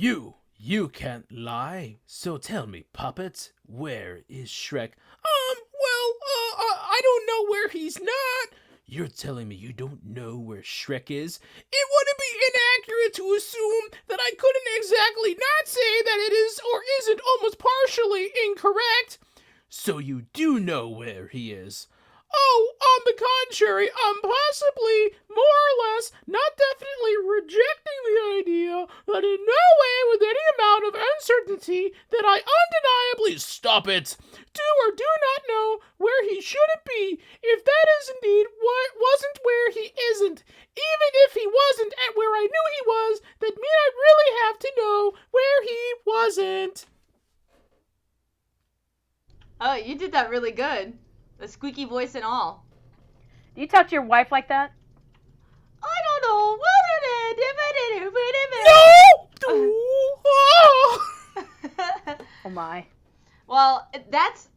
You can't lie. So tell me, puppet, where is Shrek? I don't know where he's not. You're telling me you don't know where Shrek is? It wouldn't be inaccurate to assume that I couldn't exactly not say that it is or isn't almost partially incorrect. So you do know where he is. Oh, on the contrary, I'm possibly, more or less, not definitely rejecting the idea that in no way with any amount of uncertainty that I undeniably stop it, do or do not know where he shouldn't be, if that is indeed what wasn't where he isn't. Even if he wasn't at where I knew he was, that mean I really have to know where he wasn't. Oh, you did that really good. The squeaky voice and all. Do you talk to your wife like that? I don't know. No! Oh my. Well, that's...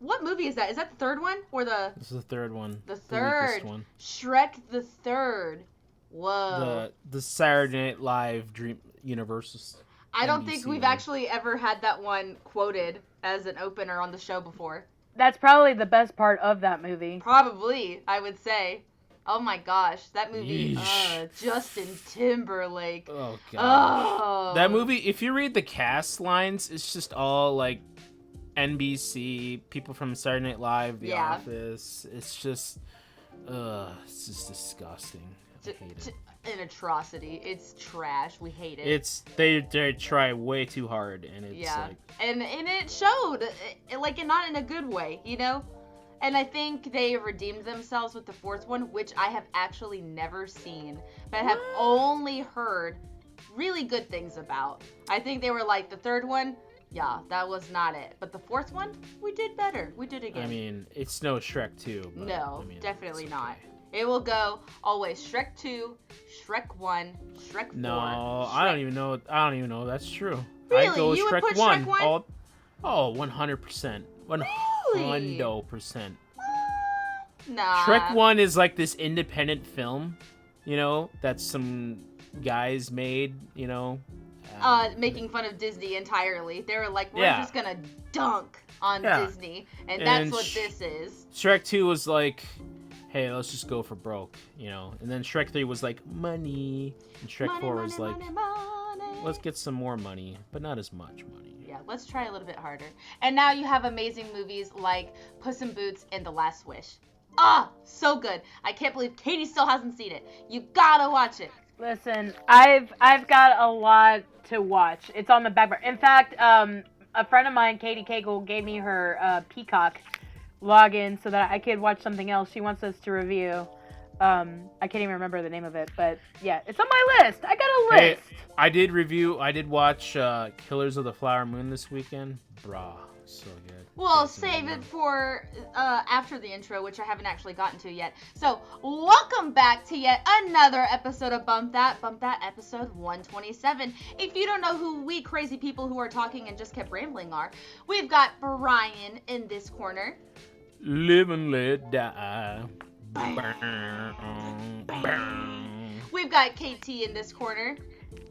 What movie is that? Is that the third one? Or the... This is the third one. The third. One. Shrek the Third. Whoa. The Saturday Night Live Dream Universe. I don't think we've actually ever had that one quoted as an opener on the show before. That's probably the best part of that movie. Probably, I would say. Oh my gosh, that movie, Yeesh. Justin Timberlake. Oh, God. Oh. That movie, if you read the cast lines, it's just all, like, NBC, people from Saturday Night Live, The Office. It's just disgusting. I hate it. An atrocity. It's trash. We hate it. They try way too hard, and it's like... And it showed, like, not in a good way, you know? And I think they redeemed themselves with the fourth one, which I have actually never seen, but have only heard really good things about. I think they were like, the third one, yeah, that was not it. But the fourth one, we did better. We did again. I mean, it's no Shrek 2. But, no, I mean, definitely okay. not. It will go always Shrek 2, Shrek 1, Shrek 4. No, Shrek... I don't even know that's true. Really? I go You Shrek would put 1. Shrek 1? 100%. 100%. Nah. Shrek 1 is like this independent film, you know, that some guys made, you know. Making fun of Disney entirely. They were like, we're just gonna dunk on Disney, and that's what this is. Shrek 2 was like, hey, let's just go for broke, you know. And then Shrek 3 was like, money. And Shrek 4 was like, let's get some more money, but not as much money. Yeah, let's try a little bit harder. And now you have amazing movies like Puss in Boots and The Last Wish. So good. I can't believe Katie still hasn't seen it. You gotta watch it. Listen, I've got a lot to watch. It's on the back burner. In fact, a friend of mine, Katie Cagle, gave me her Peacock login so that I could watch something else she wants us to review. I can't even remember the name of it, but yeah, it's on my list. I got a list. Hey, I did watch Killers of the Flower Moon this weekend. Brah, so good. We'll save it for after the intro, which I haven't actually gotten to yet. So, welcome back to yet another episode of Bump That episode 127. If you don't know who we crazy people who are talking and just kept rambling are, we've got Brian in this corner. Live and let die. We've got KT in this corner.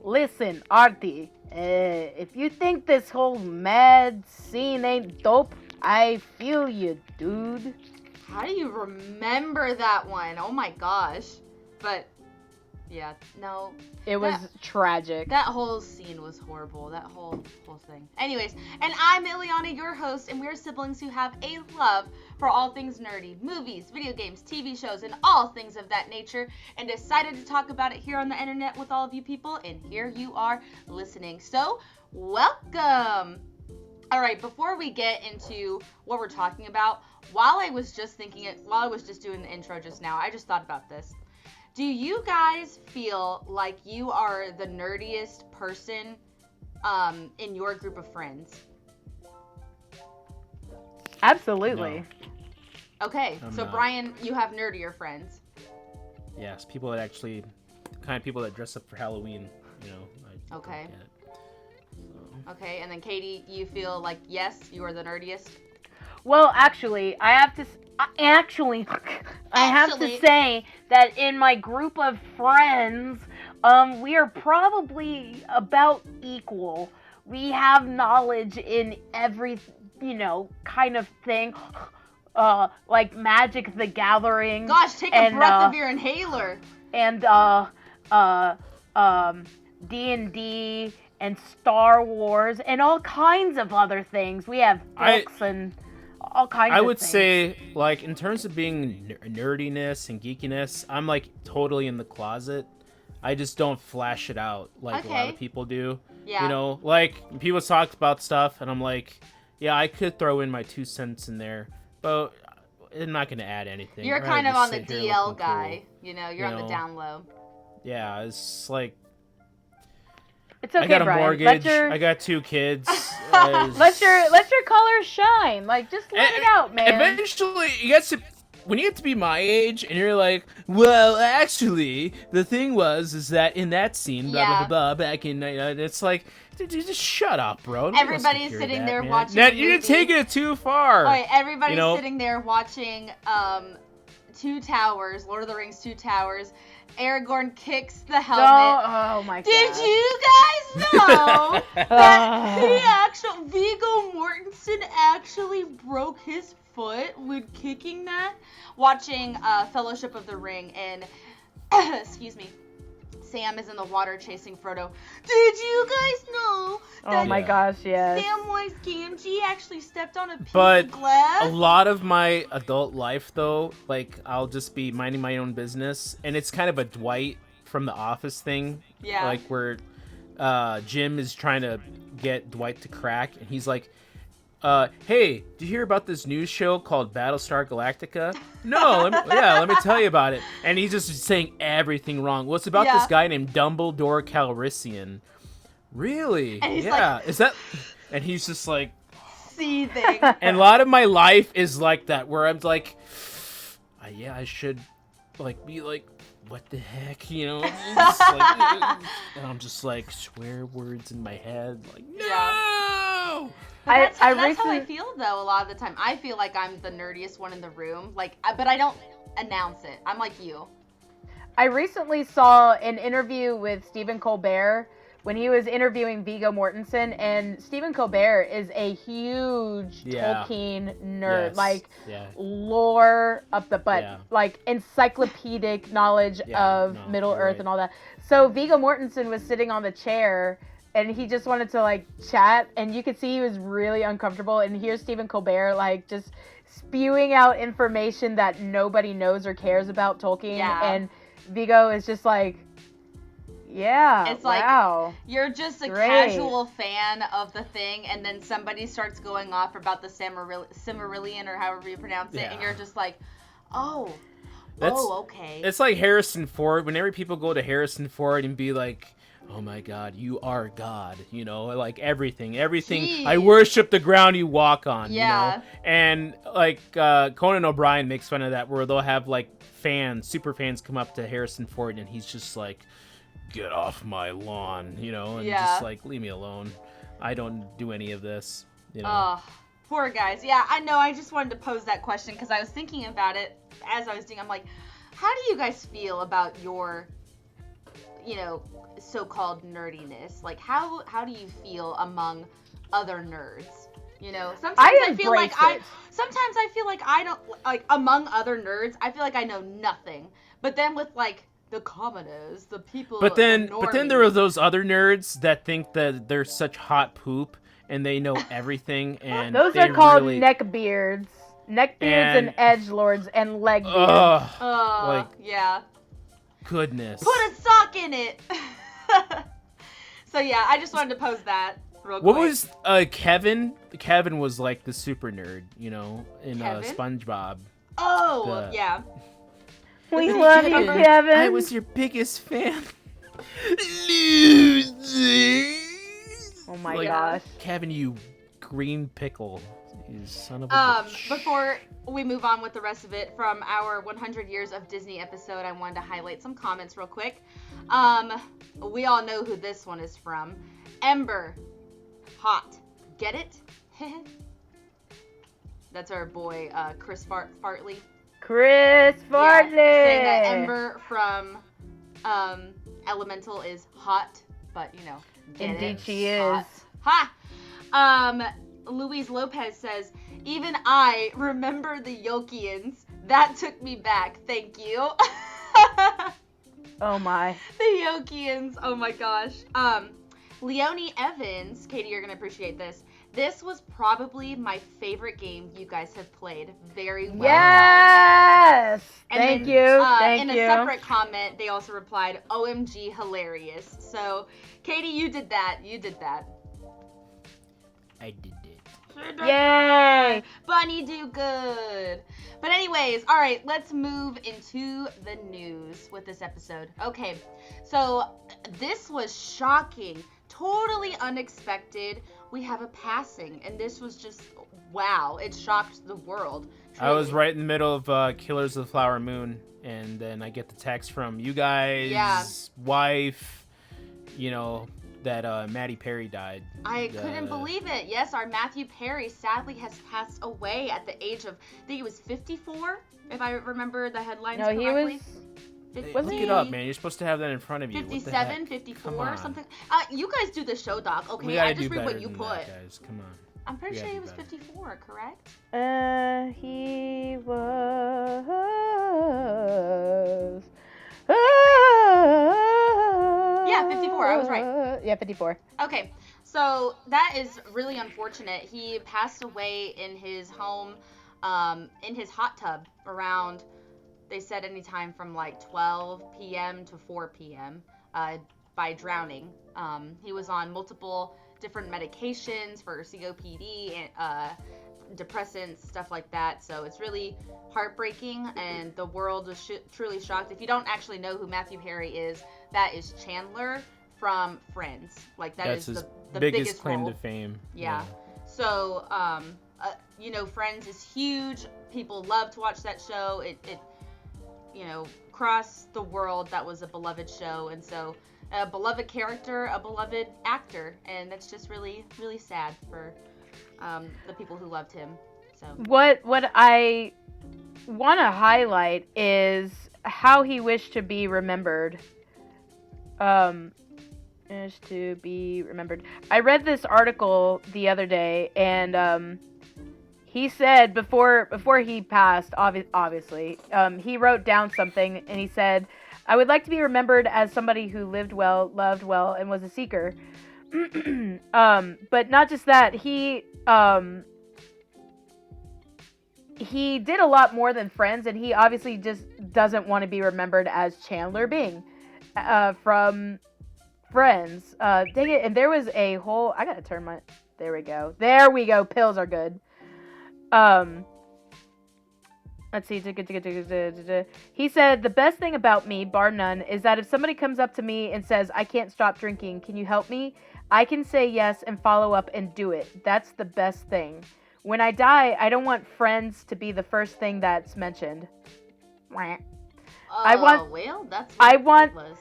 Listen, Artie, if you think this whole mad scene ain't dope, I feel you, dude. How do you remember that one? Oh my gosh. But, yeah, no. It was tragic. That whole scene was horrible. That whole thing. Anyways, and I'm Ileana, your host, and we're siblings who have a love for all things nerdy, movies, video games, TV shows, and all things of that nature, and decided to talk about it here on the internet with all of you people, and here you are listening. So, welcome! Alright, before we get into what we're talking about, while I was just doing the intro just now, I just thought about this. Do you guys feel like you are the nerdiest person in your group of friends? Absolutely. No. Okay, so not. Brian, you have nerdier friends. Yes, people that actually, the kind of people that dress up for Halloween, you know. Okay. Okay, and then Katie, you feel like, yes, you are the nerdiest? Well, actually, I have to say that in my group of friends, We are probably about equal. We have knowledge in every, kind of thing. Like Magic the Gathering. Gosh, take a breath of your inhaler. And D&D and Star Wars and all kinds of other things. We have books and all kinds of things. I would say, like, in terms of being nerdiness and geekiness, I'm, like, totally in the closet. I just don't flash it out like a lot of people do. Yeah. You know, like, people talk about stuff, and I'm like, yeah, I could throw in my 2 cents in there, but I'm not going to add anything. You're kind of on the DL guy. Cool. You're on the down low. Yeah, it's like... It's okay, I got a Brian. mortgage. I got 2 kids. Let your colors shine. Like, just let it out, man. Eventually, when you get to be my age, and you're like, well, actually, the thing is that in that scene, blah blah blah, back in, it's like, dude, just shut up, bro. Everybody's sitting there watching. You're taking it too far. All right, everybody's sitting there watching Two Towers, Lord of the Rings, Two Towers. Aragorn kicks the helmet. Oh my god. Did you guys know that Viggo Mortensen actually broke his foot when kicking that? Watching Fellowship of the Ring and, excuse me, Sam is in the water chasing Frodo. Did you guys know that oh my gosh, yes. Samwise Gamgee actually stepped on a piece of glass? A lot of my adult life, though, like, I'll just be minding my own business, and it's kind of a Dwight from The Office thing. Yeah. Like, where Jim is trying to get Dwight to crack, and he's like, hey, did you hear about this news show called Battlestar Galactica? No, let me tell you about it. And he's just saying everything wrong. Well, it's about this guy named Dumbledore Calrissian. Really? And he's is that... And he's just like... seething. And a lot of my life is like that, where I'm like, I should, like, be like, what the heck, and I'm just like, swear words in my head, like, no! Yeah. That's how I feel, though, a lot of the time. I feel like I'm the nerdiest one in the room, like, but I don't announce it. I'm like you. I recently saw an interview with Stephen Colbert when he was interviewing Viggo Mortensen, and Stephen Colbert is a huge Tolkien nerd, lore up the butt, like encyclopedic knowledge of Middle Earth and all that. So Viggo Mortensen was sitting on the chair, and he just wanted to, like, chat, and you could see he was really uncomfortable, and here's Stephen Colbert, like, just spewing out information that nobody knows or cares about Tolkien, and Viggo is just like, it's wow. Like, you're just a casual fan of the thing, and then somebody starts going off about the Silmarillion, or however you pronounce it, and you're just like, okay. It's like Harrison Ford. Whenever people go to Harrison Ford and be like, oh my god, you are God, like everything. Jeez. I worship the ground you walk on, And like Conan O'Brien makes fun of that, where they'll have like super fans come up to Harrison Ford, and he's just like, get off my lawn, and just like, leave me alone. I don't do any of this, Oh, poor guys. Yeah, I know. I just wanted to pose that question because I was thinking about it as I was doing. I'm like, how do you guys feel about your, so-called nerdiness? Like, how do you feel among other nerds? Sometimes I feel like I don't, like, among other nerds, I feel like I know nothing. But then with, like, the commoners, the people. But then there are those other nerds that think that they're such hot poop and they know everything, and those are called neckbeards. Neckbeards and edgelords and legbeards. Yeah. Goodness. Put a sock in it. So yeah, I just wanted to pose that real quick. What was Kevin? Kevin was like the super nerd, in SpongeBob. Oh, yeah. We love you, Kevin. I was your biggest fan. Loser. Oh my gosh. Kevin, you green pickle. You son of a bitch. Before we move on with the rest of it, from our 100 Years of Disney episode, I wanted to highlight some comments real quick. We all know who this one is from. Ember. Hot. Get it? That's our boy, Chris Fartley. Chris Fartley! Yeah, saying that Ember from Elemental is hot, but get Indeed it? she Hot. is. Ha! Luis Lopez says, even I remember the Yokians. That took me back. Thank you. Oh my. The Yokians. Oh my gosh. Leonie Evans, Katie, you're gonna appreciate this. This was probably my favorite game you guys have played. Very well. Yes. And Thank then, you. Thank in you. a separate comment, they also replied, "OMG, hilarious." So, Katie, you did that. You did that. I did it. Yay. Bunny do good. But anyways, all right, let's move into the news with this episode. Okay, so this was shocking, totally unexpected. We have a passing, and this was just, wow, it shocked the world. I was truly. right in the middle of Killers of the Flower Moon, and then I get the text from you guys, wife, that Matty Perry died. I couldn't believe it. Yes, our Matthew Perry sadly has passed away at the age of, I think he was 54, if I remember the headlines No, he correctly. was. Hey, Was look he- it up, man. You're supposed to have that in front of you. What the 57, heck? 54, Come on. something. You guys do the show doc. We Okay, gotta I just do read what better you than put. that, guys. Come on. I'm pretty We sure gotta he do was better. 54, correct? He was. Yeah, 54, I was right. Yeah, 54. Okay, so that is really unfortunate. He passed away in his home, in his hot tub around, they said anytime from like 12 p.m. to 4 p.m. By drowning. He was on multiple different medications for COPD and depressants, stuff like that. So it's really heartbreaking, and the world was truly shocked. If you don't actually know who Matthew Perry is, that is Chandler from Friends. Like That's is his the biggest claim role. to fame. Yeah. So, Friends is huge. People love to watch that show. It across the world, that was a beloved show. And so, a beloved character, a beloved actor. And that's just really, really sad for the people who loved him. So. What I want to highlight is how he wished to be remembered. Is to be remembered. I read this article the other day, and he said before he passed, obviously, he wrote down something, and he said, "I would like to be remembered as somebody who lived well, loved well, and was a seeker." But not just that, he did a lot more than Friends, and he obviously just doesn't want to be remembered as Chandler Bing from Friends. Dang it, and there was a whole, I gotta turn my, there we go, pills are good. Let's see, he said, "The best thing about me, bar none, is that if somebody comes up to me and says, 'I can't stop drinking, can you help me?' I can say yes and follow up and do it. That's the best thing. When I die, I don't want Friends to be the first thing that's mentioned." I want- Well, that's I what want- it was.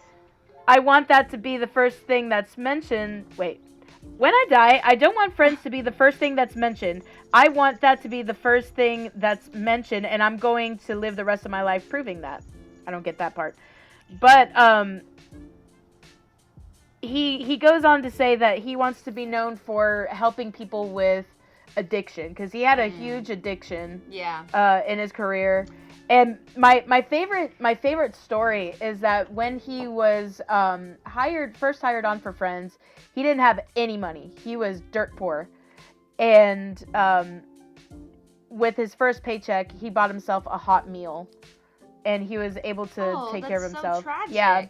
I want that to be the first thing that's mentioned. Wait. When I die, I don't want Friends to be the first thing that's mentioned. I want that to be the first thing that's mentioned, and I'm going to live the rest of my life proving that. I don't get that part. But, he goes on to say that he wants to be known for helping people with addiction, because he had a huge addiction Yeah. in his career. And my favorite story is that when he was first hired on for Friends, he didn't have any money. He was dirt poor, and with his first paycheck, he bought himself a hot meal, and he was able to take care of himself. So tragic. Yeah.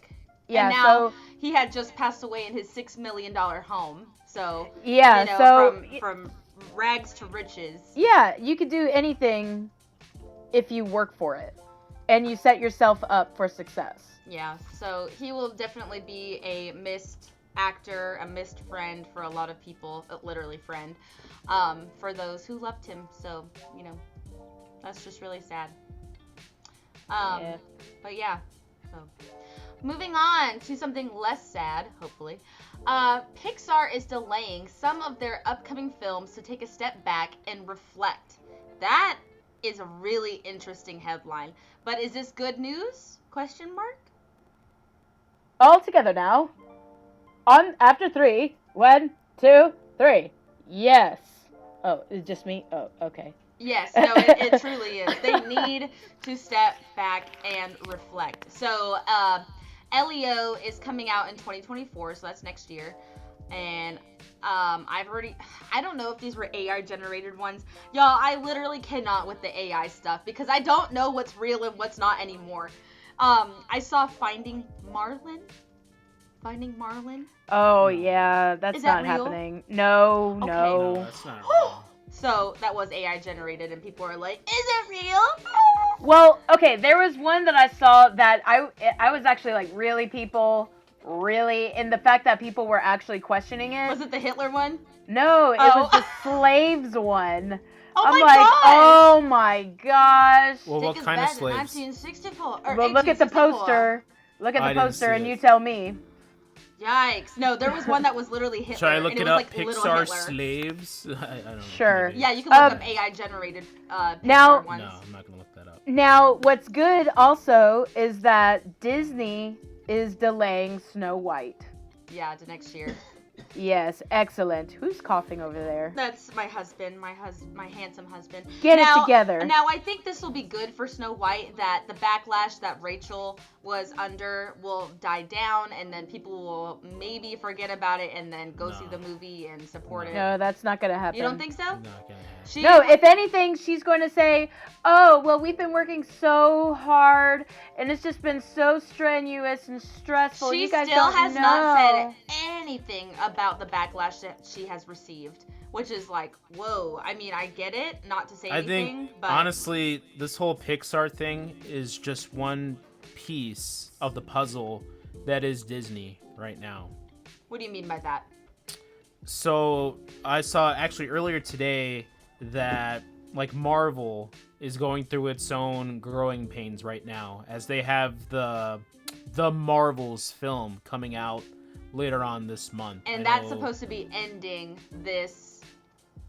And now So he had just passed away in his $6 million home. So yeah. So from rags to riches. yeah, you could do anything if you work for it, and you set yourself up for success. Yeah, so he will definitely be a missed actor, a missed friend for a lot of people, literally friend, for those who loved him. So, that's just really sad. Yeah. But yeah, so moving on to something less sad, hopefully. Pixar is delaying some of their upcoming films to take a step back and reflect. That is a really interesting headline. But is this good news? Question mark? All together now. On after 3. 1, 2, 3. Yes. Oh, it's just me? Oh, okay. Yes, no, it truly is. They need to step back and reflect. So, Elio is coming out in 2024, so that's next year. And I don't know if these were AI generated ones. Y'all, I literally cannot with the AI stuff because I don't know what's real and what's not anymore. I saw Finding Marlin. Oh, yeah, that's Is that not real? happening. No, Okay. No, no. that's not real. So that was AI generated, and people are like, "Is it real?" Well, okay, there was one that I saw that I was actually like, really, and the fact that people were actually questioning it. Was it the Hitler one? No, it Oh. was the slaves one. Oh I'm my like, gosh! oh my gosh. Well, what Dick is kind of bad in slaves? 1964. Or Well, look at the 1864. poster. Look at I the didn't poster see and it. you tell me. Yikes! No, there was one that was literally Hitler. Should I look and it was up? like little Pixar Hitler. slaves? I don't know. Sure. Yeah, you can look Um, up AI generated Pixar now- ones. No, I'm not gonna look that up. Now, what's good also is that Disney is delaying Snow White. Yeah, to next year. Yes, excellent. Who's coughing over there? That's my husband, my handsome husband. Get Now- it together. Now, I think this will be good for Snow White, that the backlash that Rachel was under will die down, and then people will maybe forget about it and then go see No. the movie and support it. No, that's not going to happen. You don't think so? Not gonna happen. She, No, if anything, she's going to say, oh, well, we've been working so hard, and it's just been so strenuous and stressful. she You guys still don't has know. not said anything about the backlash that she has received, which is like, whoa. I mean, I get it, not to say I anything, think, but honestly, this whole Pixar thing is just one piece of the puzzle that is Disney right now. what do you mean by that? So, I saw actually earlier today that, like, Marvel is going through its own growing pains right now, as they have the Marvels film coming out later on this month. And I that's know supposed to be ending this,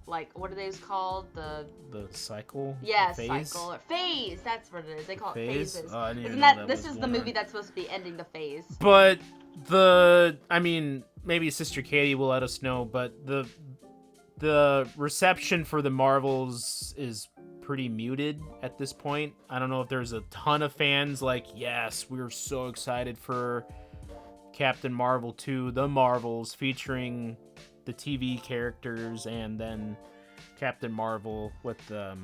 like, what are those called? The cycle. phase. Cycle or phase. That's what it is. They call it Phase? phases. Oh, I didn't even Isn't know that? that This was is the one movie word. that's supposed to be ending the phase. But maybe Sister Katie will let us know, but the reception for the Marvels is pretty muted at this point. I don't know if there's a ton of fans like, yes, we're so excited for Captain Marvel 2, The Marvels, featuring the TV characters and then Captain Marvel with I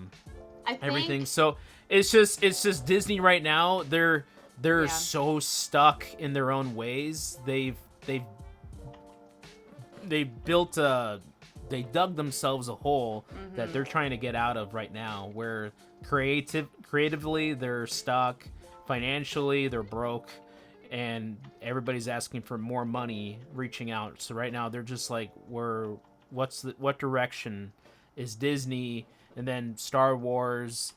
think, everything. So it's just Disney right now. They're Yeah. so stuck in their own ways. They dug themselves a hole that they're trying to get out of right now, where creatively they're stuck, financially they're broke, and everybody's asking for more money, reaching out. So right now they're just like, what direction is Disney, and then Star Wars,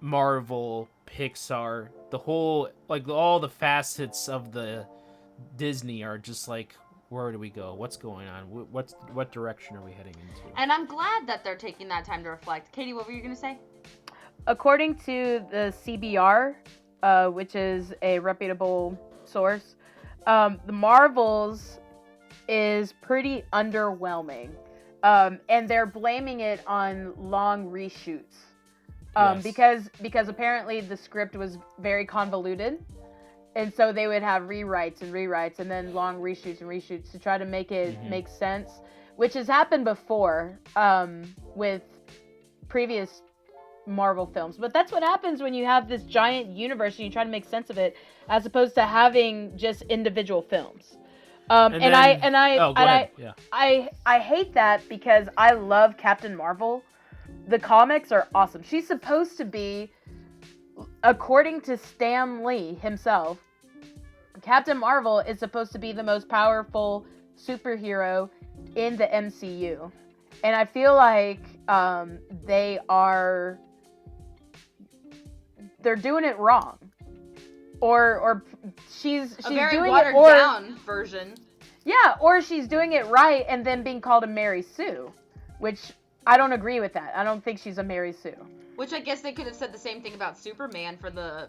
Marvel, Pixar, the whole, like, all the facets of the Disney are just like, where do we go? What's going on? What direction are we heading into? And I'm glad that they're taking that time to reflect. Katie, what were you gonna say? According to the CBR, which is a reputable source, the Marvels is pretty underwhelming. And they're blaming it on long reshoots. Yes. Because apparently the script was very convoluted. And so they would have rewrites and then long reshoots to try to make it make sense, which has happened before with previous Marvel films. But that's what happens when you have this giant universe and you try to make sense of it, as opposed to having just individual films. I hate that because I love Captain Marvel. The comics are awesome. She's supposed to be, according to Stan Lee himself, Captain Marvel is supposed to be the most powerful superhero in the MCU. And I feel like they're doing it wrong. Or she's A very doing watered it, or down version. yeah, or she's doing it right and then being called a Mary Sue, which I don't agree with that. I don't think she's a Mary Sue. Which I guess they could have said the same thing about Superman for the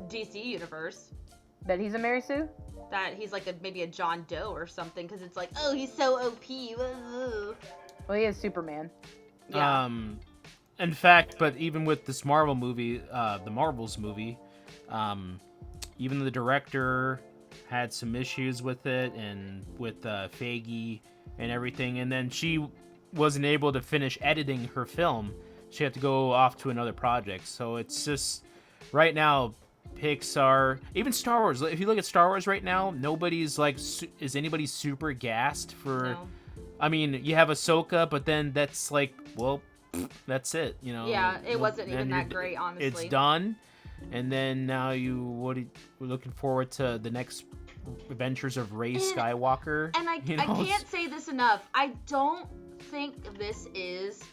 DC universe. That he's a Mary Sue? That he's like maybe a John Doe or something, because it's like, oh, he's so OP. Woo. Well, he is Superman. Yeah. In fact, but even with this Marvel movie, the Marvels movie, even the director had some issues with it and with Feige and everything, and then she wasn't able to finish editing her film. She had to go off to another project. So it's just right now, Pixar, even Star Wars. If you look at Star Wars right now, nobody's like, is anybody super gassed for? No. I mean, you have Ahsoka, but then that's like, well, that's it. You know. Yeah, it wasn't then even that you're- great, honestly. It's done, and then now we're looking forward to the next adventures of Rey Skywalker. And I can't say this enough. I don't think this is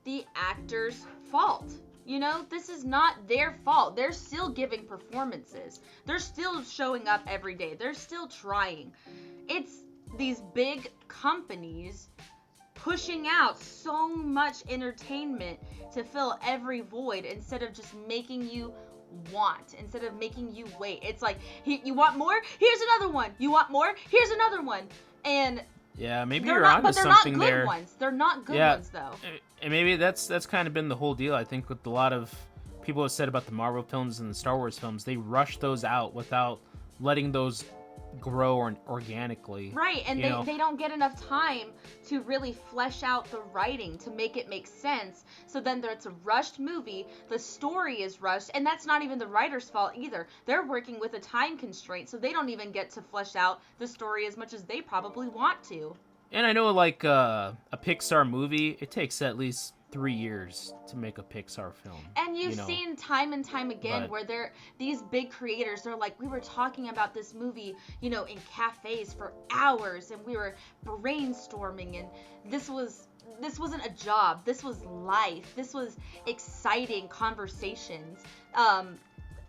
the actor's fault. You know, this is not their fault. They're still giving performances. They're still showing up every day. They're still trying. It's these big companies pushing out so much entertainment to fill every void instead of just making you want, instead of making you wait. It's like, you want more? Here's another one. You want more? Here's another one. And yeah, maybe they're you're not, onto but they're something not good there. ones. They're not good Yeah. ones, though. And maybe that's kind of been the whole deal. I think with a lot of people have said about the Marvel films and the Star Wars films, they rush those out without letting those grow organically. Right, and you know? they don't get enough time to really flesh out the writing to make it make sense. So then it's a rushed movie, the story is rushed, and that's not even the writer's fault either. They're working with a time constraint, so they don't even get to flesh out the story as much as they probably want to. And I know, like, a Pixar movie, it takes at least 3 years to make a Pixar film. And you've you know? seen time and time again But- where these big creators, they're like, we were talking about this movie, you know, in cafes for hours, and we were brainstorming, and this wasn't a job. This was life. This was exciting conversations.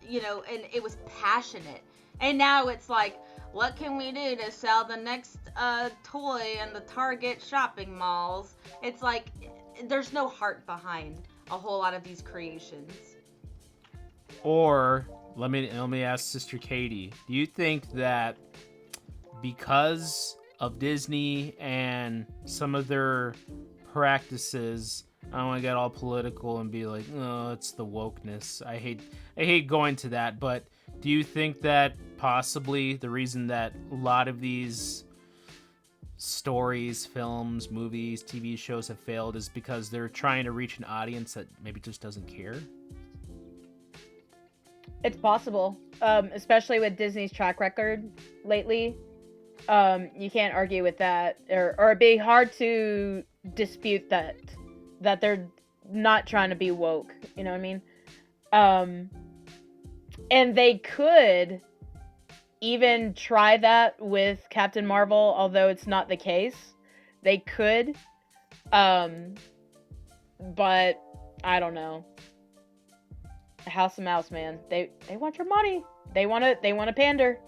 You know, and it was passionate. And now it's like, what can we do to sell the next toy in the Target shopping malls? It's like, there's no heart behind a whole lot of these creations. Or let me ask Sister Katie, do you think that because of Disney and some of their practices, I don't want to get all political and be like, oh, it's the wokeness. I hate going to that, but do you think that possibly the reason that a lot of these stories, films, movies, TV shows have failed is because they're trying to reach an audience that maybe just doesn't care? It's possible, especially with Disney's track record lately. You can't argue with that, or it'd be hard to dispute that they're not trying to be woke. You know what I mean? And they could even try that with Captain Marvel, although it's not the case. They could, but I don't know. House of Mouse, man. They want your money. They want to pander.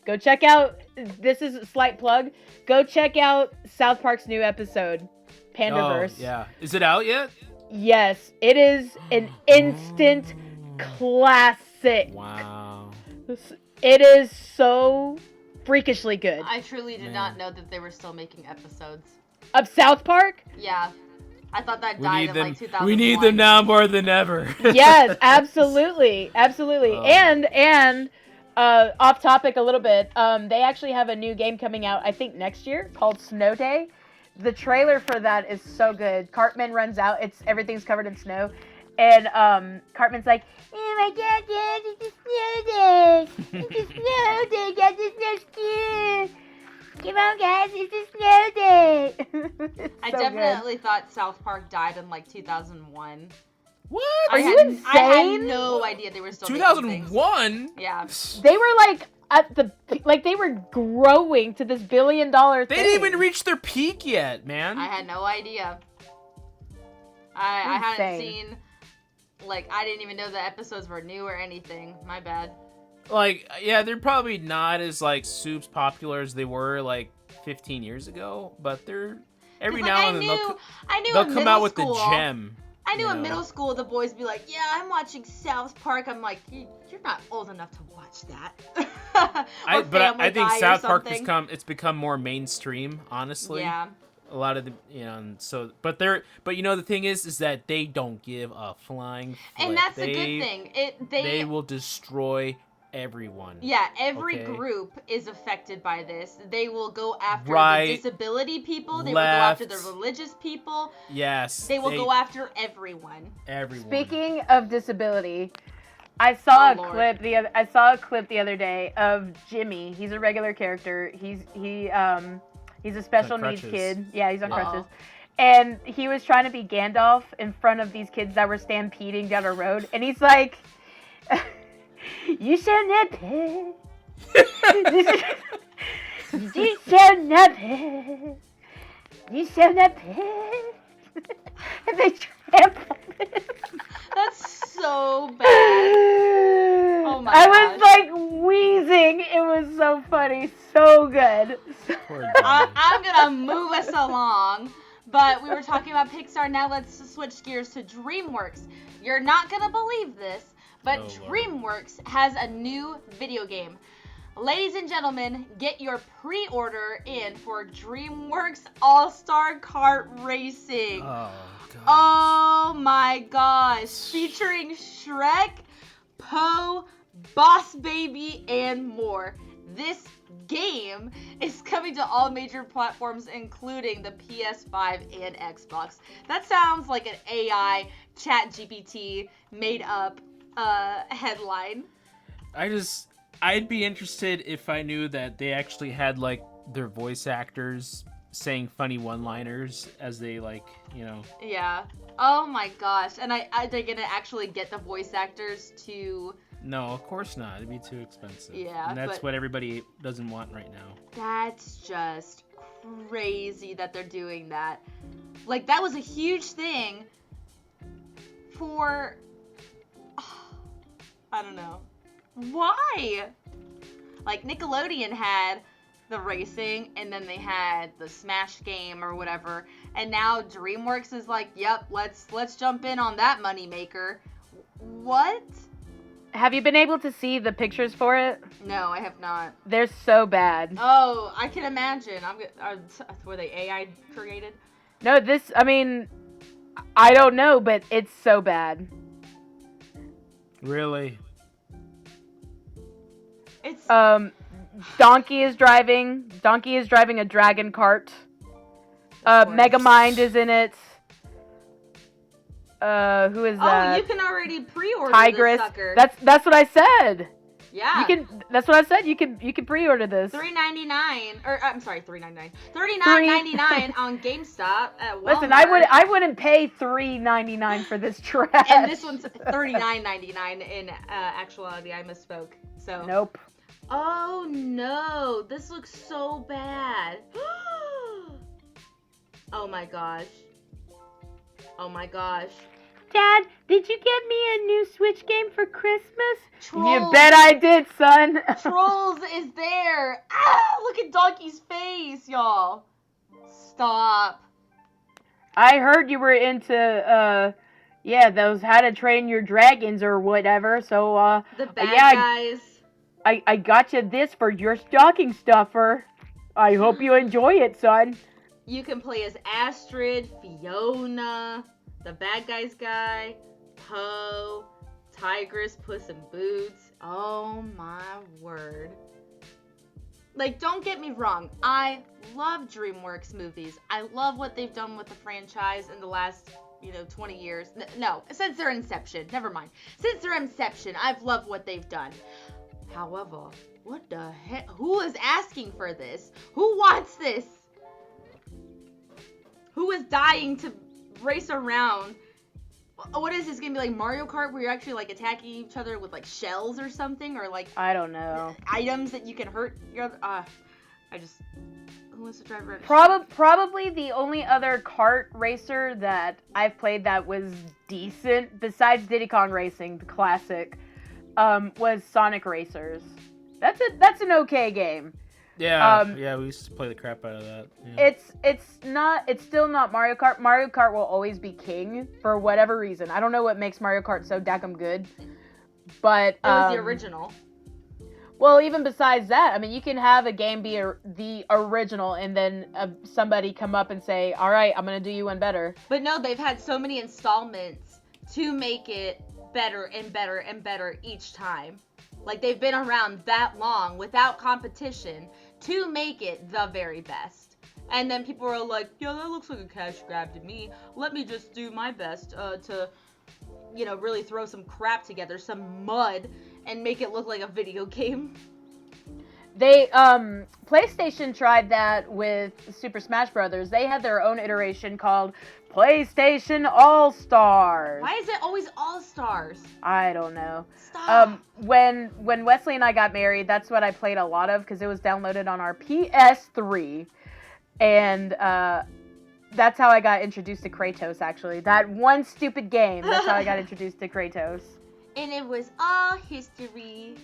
Go check out. This is a slight plug. Go check out South Park's new episode, Pandaverse. Oh, yeah. Is it out yet? Yes, it is an instant classic. Wow. It is so freakishly good. I truly did Man. not know that they were still making episodes. Of South Park? Yeah. I thought that died in like 2001. We need them now more than ever. Yes, absolutely. Absolutely. Oh. And off topic a little bit, they actually have a new game coming out, I think next year, called Snow Day. The trailer for that is so good. Cartman runs out, everything's covered in snow. And Cartman's like, oh my god, Dad, it's a snow day. It's a snow day, guys, it's so cute. Come on, guys, it's a snow day. It's I so good. definitely thought South Park died in like 2001. What? Are you I had insane? no idea they were still making things. 2001? Yeah. They were like they were growing to this $1 billion thing. They didn't even reach their peak yet, man. I had no idea. I hadn't Insane. seen, like, I didn't even know the episodes were new or anything. My bad. Like, yeah, they're probably not as, like, soups popular as they were, like, 15 years ago, but they're, every 'Cause, now like, and then I knew they'll in come middle out with school, the gem. I knew You in know. middle school the boys be like, yeah, I'm watching South Park. I'm like, you're not old enough to watch that. Or Family I think Guy or South Park something. it's become more mainstream, honestly. Yeah. A lot of the and so but the thing is that they don't give a flying flip. And that's a good thing. They will destroy everyone. Yeah, every Okay. group is affected by this. They will go after Right. the disability people. They will go after the Left. religious people. Yes. They will go after everyone. everyone. Speaking of disability, I saw Oh, a Lord. clip the other day of Jimmy. He's a regular character. He's a special needs crutches. kid. Yeah, he's on Yeah. crutches. And he was trying to be Gandalf in front of these kids that were stampeding down a road, and he's like, "You shall not pass. You shall not pass. You shall not pass." And they trampled him. That's so bad. Oh my I was gosh. like wheezing. It was so funny. So good. Poor Jimmy. I'm gonna move us along. But we were talking about Pixar. Now let's switch gears to DreamWorks. You're not gonna believe this, but Oh, Lord. DreamWorks has a new video game. Ladies and gentlemen, get your pre-order in for DreamWorks All-Star Kart Racing. Oh god. Oh my gosh. Featuring Shrek, Poe, Boss Baby, and more. This game is coming to all major platforms, including the PS5 and Xbox. That sounds like an AI ChatGPT made up headline. I'd be interested if I knew that they actually had like their voice actors saying funny one-liners as they Yeah. Oh my gosh. And are they gonna actually get the voice actors to... No, of course not. It'd be too expensive. Yeah, and that's but- what everybody doesn't want right now. That's just crazy that they're doing that. Like, that was a huge thing for... I don't know. Why? Like, Nickelodeon had the racing, and then they had the Smash game or whatever, and now DreamWorks is like, yep, let's jump in on that moneymaker. What? Have you been able to see the pictures for it? No, I have not. They're so bad. Oh, I can imagine. Were they AI created? No, I don't know, but it's so bad. Really? It's Donkey is driving a dragon cart. Of course. Megamind is in it. Who is Oh, that? you can already pre-order Tigress. this sucker. That's what I said. Yeah. You can. That's what I said. You can pre-order this. $3.99 or I'm sorry, $3.99. $39.99 on GameStop at Walmart. Listen, I wouldn't pay $3.99 for this trash. And this one's $39.99 in actuality. I misspoke. So. Nope. Oh no, this looks so bad. Oh my gosh. Oh my gosh. Dad, did you get me a new Switch game for Christmas? Trolls. You bet I did, son. Trolls is there. Ah, look at Donkey's face, y'all. Stop. I heard you were into those How to Train Your Dragons or whatever. So The bad yeah, guys. I got you this for your stocking stuffer. I hope you enjoy it, son. You can play as Astrid, Fiona, the bad guy, Poe, Tigress, Puss in Boots. Oh my word. Like, don't get me wrong. I love DreamWorks movies. I love what they've done with the franchise in the last, 20 years. No, since their inception. Never mind. Since their inception, I've loved what they've done. However, what the heck? Who is asking for this? Who wants this? Who is dying to race around? What is this gonna be, like Mario Kart, where you're actually like attacking each other with like shells or something, or like I don't know. items that you can hurt your other? Who wants to drive around? Probably the only other kart racer that I've played that was decent, besides Diddy Kong Racing, the classic, was Sonic Racers. That's an okay game. Yeah, yeah, we used to play the crap out of that. Yeah. It's still not Mario Kart. Mario Kart will always be king for whatever reason. I don't know what makes Mario Kart so daggum good, but It was the original. Well, even besides that, I mean, you can have a game be the original, and then somebody come up and say, "All right, I'm gonna do you one better." But no, they've had so many installments to make it better and better and better each time. Like, they've been around that long without competition to make it the very best. And then people are like, yeah, that looks like a cash grab to me. Let me just do my best to, really throw some crap together, some mud, and make it look like a video game. They, PlayStation tried that with Super Smash Brothers. They had their own iteration called PlayStation All-Stars. Why is it always All-Stars? I don't know. Stop. When Wesley and I got married, that's what I played a lot of because it was downloaded on our PS3. And, that's how I got introduced to Kratos, actually. That one stupid game, that's how I got introduced to Kratos. And it was all history.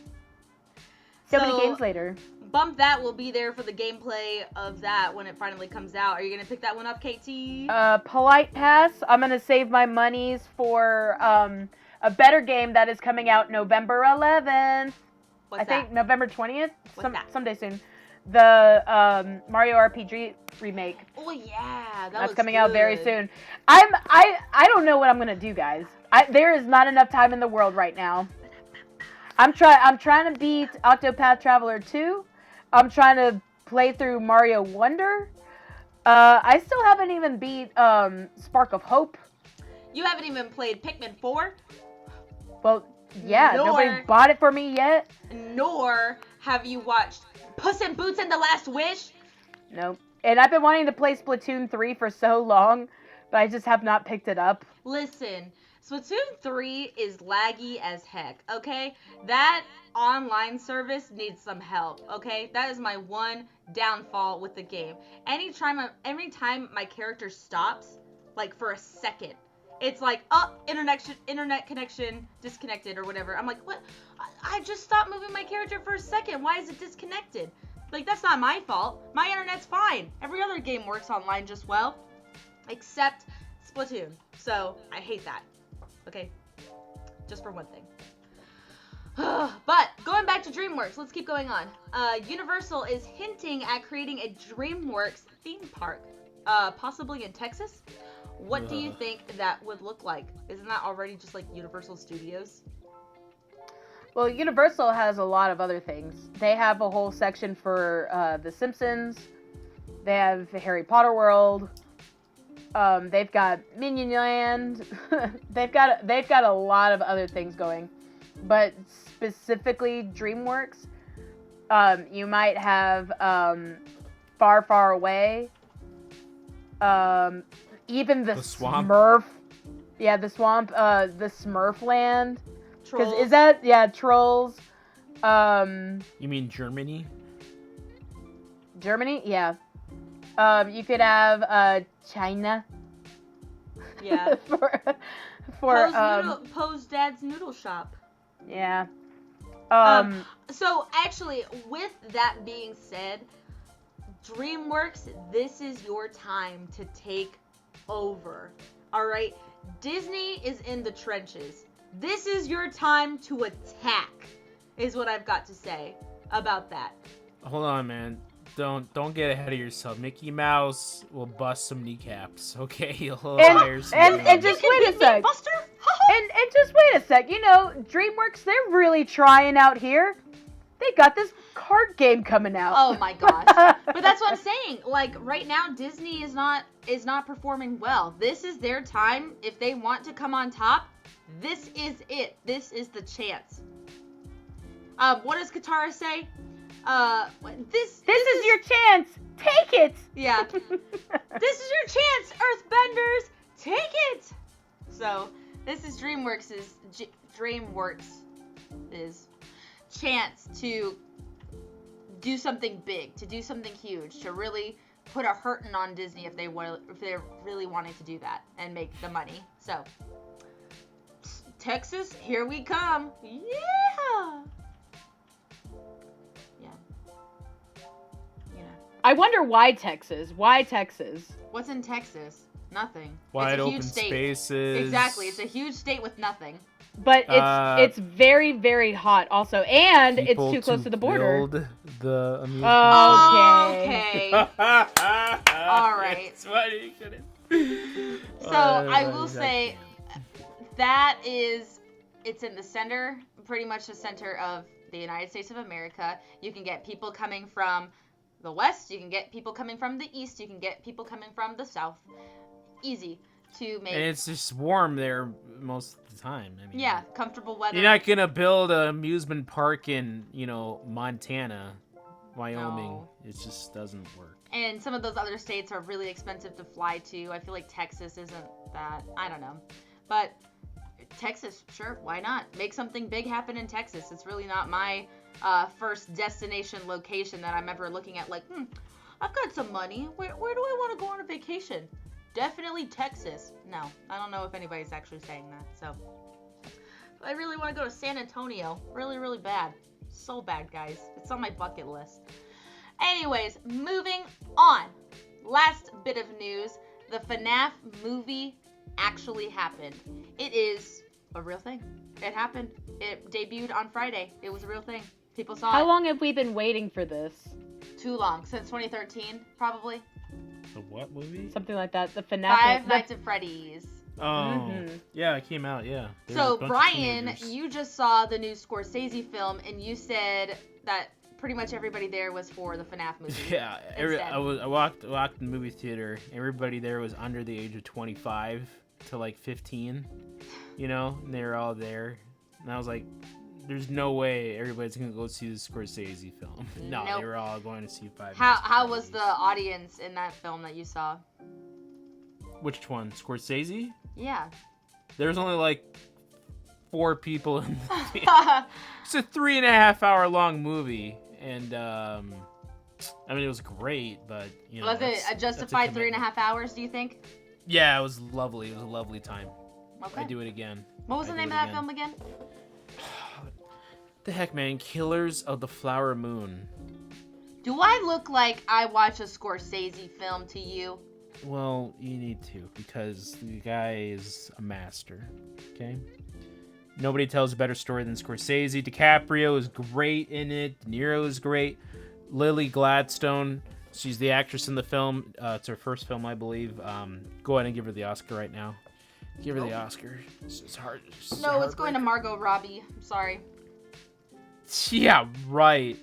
So many games later. Bump that will be there for the gameplay of that when it finally comes out. Are you going to pick that one up, KT? Polite pass. I'm going to save my monies for a better game that is coming out November 11th. What's I think that? November 20th? What's that? Someday soon. The Mario RPG remake. Oh, yeah. That's coming out very soon. I don't know what I'm going to do, guys. There is not enough time in the world right now. I'm trying to beat Octopath Traveler 2. I'm trying to play through Mario Wonder. I still haven't even beat Spark of Hope. You haven't even played Pikmin 4? Well, yeah, nobody bought it for me yet. Nor have you watched Puss in Boots and the Last Wish? Nope. And I've been wanting to play Splatoon 3 for so long, but I just have not picked it up. Listen, Splatoon 3 is laggy as heck, okay? That online service needs some help, okay? That is my one downfall with the game. Every time my character stops, like for a second, it's like, oh, internet connection disconnected or whatever. I'm like, what? I just stopped moving my character for a second. Why is it disconnected? Like, that's not my fault. My internet's fine. Every other game works online just well, except Splatoon. So, I hate that. Okay? Just for one thing. But, going back to DreamWorks, let's keep going on. Universal is hinting at creating a DreamWorks theme park, possibly in Texas. What do you think that would look like? Isn't that already just like Universal Studios? Well, Universal has a lot of other things. They have a whole section for The Simpsons. They have Harry Potter World. They've got Minion Land. they've got a lot of other things going. But specifically DreamWorks, you might have Far, Far Away. Even the Swamp. Smurf. Yeah, the swamp. The Smurf Land. Trolls. Is that Trolls? You mean Germany? Germany? Yeah. You could have China. Yeah. for Poe's dad's noodle shop. Yeah. So actually, with that being said, DreamWorks, this is your time to take over. All right? Disney is in the trenches. This is your time to attack, is what I've got to say about that. Hold on, man. Don't get ahead of yourself. Mickey Mouse will bust some kneecaps. Okay, and just wait a sec. Buster? and just wait a sec. You know, DreamWorks, they're really trying out here. They got this card game coming out. Oh my gosh. But that's what I'm saying. Like, right now, Disney is not performing well. This is their time. If they want to come on top, this is it. This is the chance. What does Katara say? This is your chance. Take it. Yeah. This is your chance, Earthbenders. Take it. So, this is DreamWorks' chance to do something big, to do something huge, to really put a hurting on Disney if they're really wanting to do that and make the money. So, Texas, here we come. Yeah. I wonder why Texas. Why Texas? What's in Texas? Nothing. Wide it's a open huge state. spaces. Exactly. It's a huge state with nothing. But it's very, very hot also, and it's People too close to the border. build the amusement Oh, Okay. park. All right. It's funny, couldn't- So I will say that it's in the center, pretty much the center of the United States of America. You can get people coming from the west, you can get people coming from the east, you can get people coming from the south. Easy to make. And it's just warm there most of the time. I mean, Yeah, comfortable weather. You're not gonna build an amusement park in, Montana, Wyoming. No. It just doesn't work. And some of those other states are really expensive to fly to. I feel like Texas isn't that. I don't know. But Texas, sure, why not? Make something big happen in Texas. It's really not my first destination location that I'm ever looking at. Like, I've got some money. Where do I want to go on a vacation? Definitely Texas. No, I don't know if anybody's actually saying that. So, I really want to go to San Antonio. Really, really bad. So bad, guys. It's on my bucket list. Anyways, moving on. Last bit of news. The FNAF movie actually happened. It is a real thing. It happened. It debuted on Friday. It was a real thing. People saw it. How long have we been waiting for this? Too long. Since 2013, probably. The what movie? Something like that. The FNAF. Five Nights at Freddy's. Oh, Mhm. yeah, it came out. Yeah. There's a So, bunch of Brian, teenagers. you just saw the new Scorsese film, and you said that pretty much everybody there was for the FNAF movie. Yeah, instead. I walked in the movie theater. Everybody there was under the age of 25 to like 15, and they were all there. And I was like, "There's no way everybody's gonna go see the Scorsese film." No, Nope. they were all going to see Five. How Nights at how was the Freddy's. audience in that film that you saw? Which one? Scorsese? Yeah. There was only like 4 people in the theater. It's a 3.5 hour long movie, and I mean it was great, but Was it that's- a that's justified commitment. 3.5 hours, do you think? Yeah, it was lovely. It was a lovely time. Okay. I'd do it again. What was the I'd name do of it that film again? The heck, man! Killers of the Flower Moon. Do I look like I watch a Scorsese film to you? Well, you need to, because the guy is a master. Okay. Nobody tells a better story than Scorsese. DiCaprio is great in it. De Niro is great. Lily Gladstone, she's the actress in the film. It's her first film, I believe. Go ahead and give her the Oscar right now. Give her the Oscar. It's hard. No, it's going to Margot Robbie. I'm sorry. Yeah, right.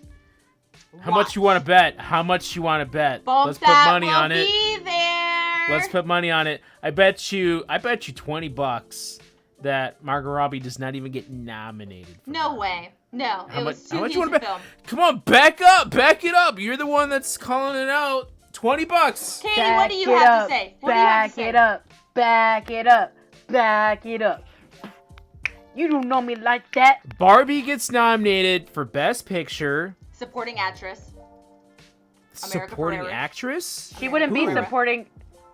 How much Watch. you want to bet? How much you want to bet? Bump Let's put that money will on it. be there. Let's put money on it. I bet you $20 that Margot Robbie does not even get nominated. For No that. way. No, How it much- was how too much you huge wanna a bet? film. Come on, back it up. You're the one that's calling it out. $20. Katie, what do you have to say? What do you have to say? Back it up. Back it up. Back it up. You don't know me like that. Barbie gets nominated for Best Picture. Supporting actress. America Supporting Ferrera. actress? She wouldn't be Who? supporting.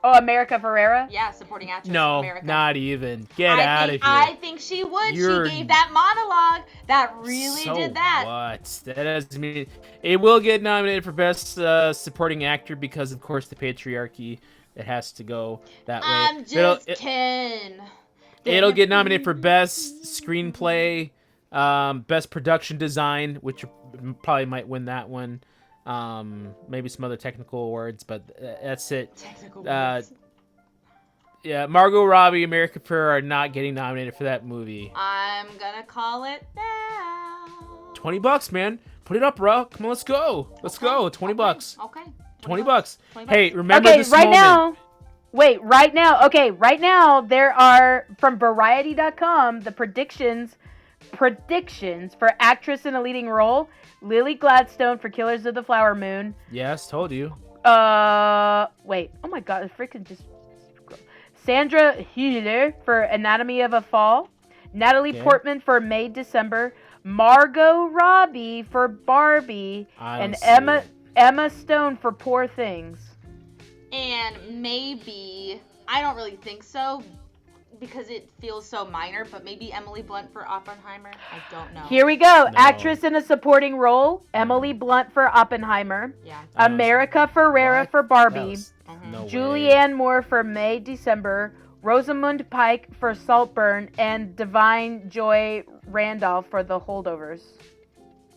Oh, America Ferrera. Yeah, supporting actress. No, America. not even. Get out of here. I think she would. You're- She gave that monologue that really So did that. What? That doesn't mean it will get nominated for Best Supporting Actor because, of course, the patriarchy. It has to go that way. I'm But just it'll, kidding. it'll get nominated for Best Screenplay, Best Production Design, which probably might win that one. Maybe some other technical awards, but that's it. Technical Uh, words. Yeah, Margot Robbie, America Ferrera are not getting nominated for that movie. I'm gonna call it now. $20, man. Put it up, bro. Come on, let's go. Let's go. $20. Okay. $20. 20 Hey, bucks. remember Okay, this right moment. now. Wait, right now. Okay, right now there are from Variety.com the predictions for actress in a leading role: Lily Gladstone for Killers of the Flower Moon. Yes, told you. Wait. Oh my God, it freaking just. Sandra Hüller for Anatomy of a Fall. Natalie Okay. Portman for May December. Margot Robbie for Barbie. I don't And see it. Emma Stone for Poor Things. And maybe, I don't really think so, because it feels so minor, but maybe Emily Blunt for Oppenheimer. I don't know. Here we go. Actress in a supporting role: Emily Blunt for Oppenheimer. Yeah. America Ferrera for Barbie. No way. Julianne Moore for May December. Rosamund Pike for Saltburn, and Divine Joy Randolph for The Holdovers.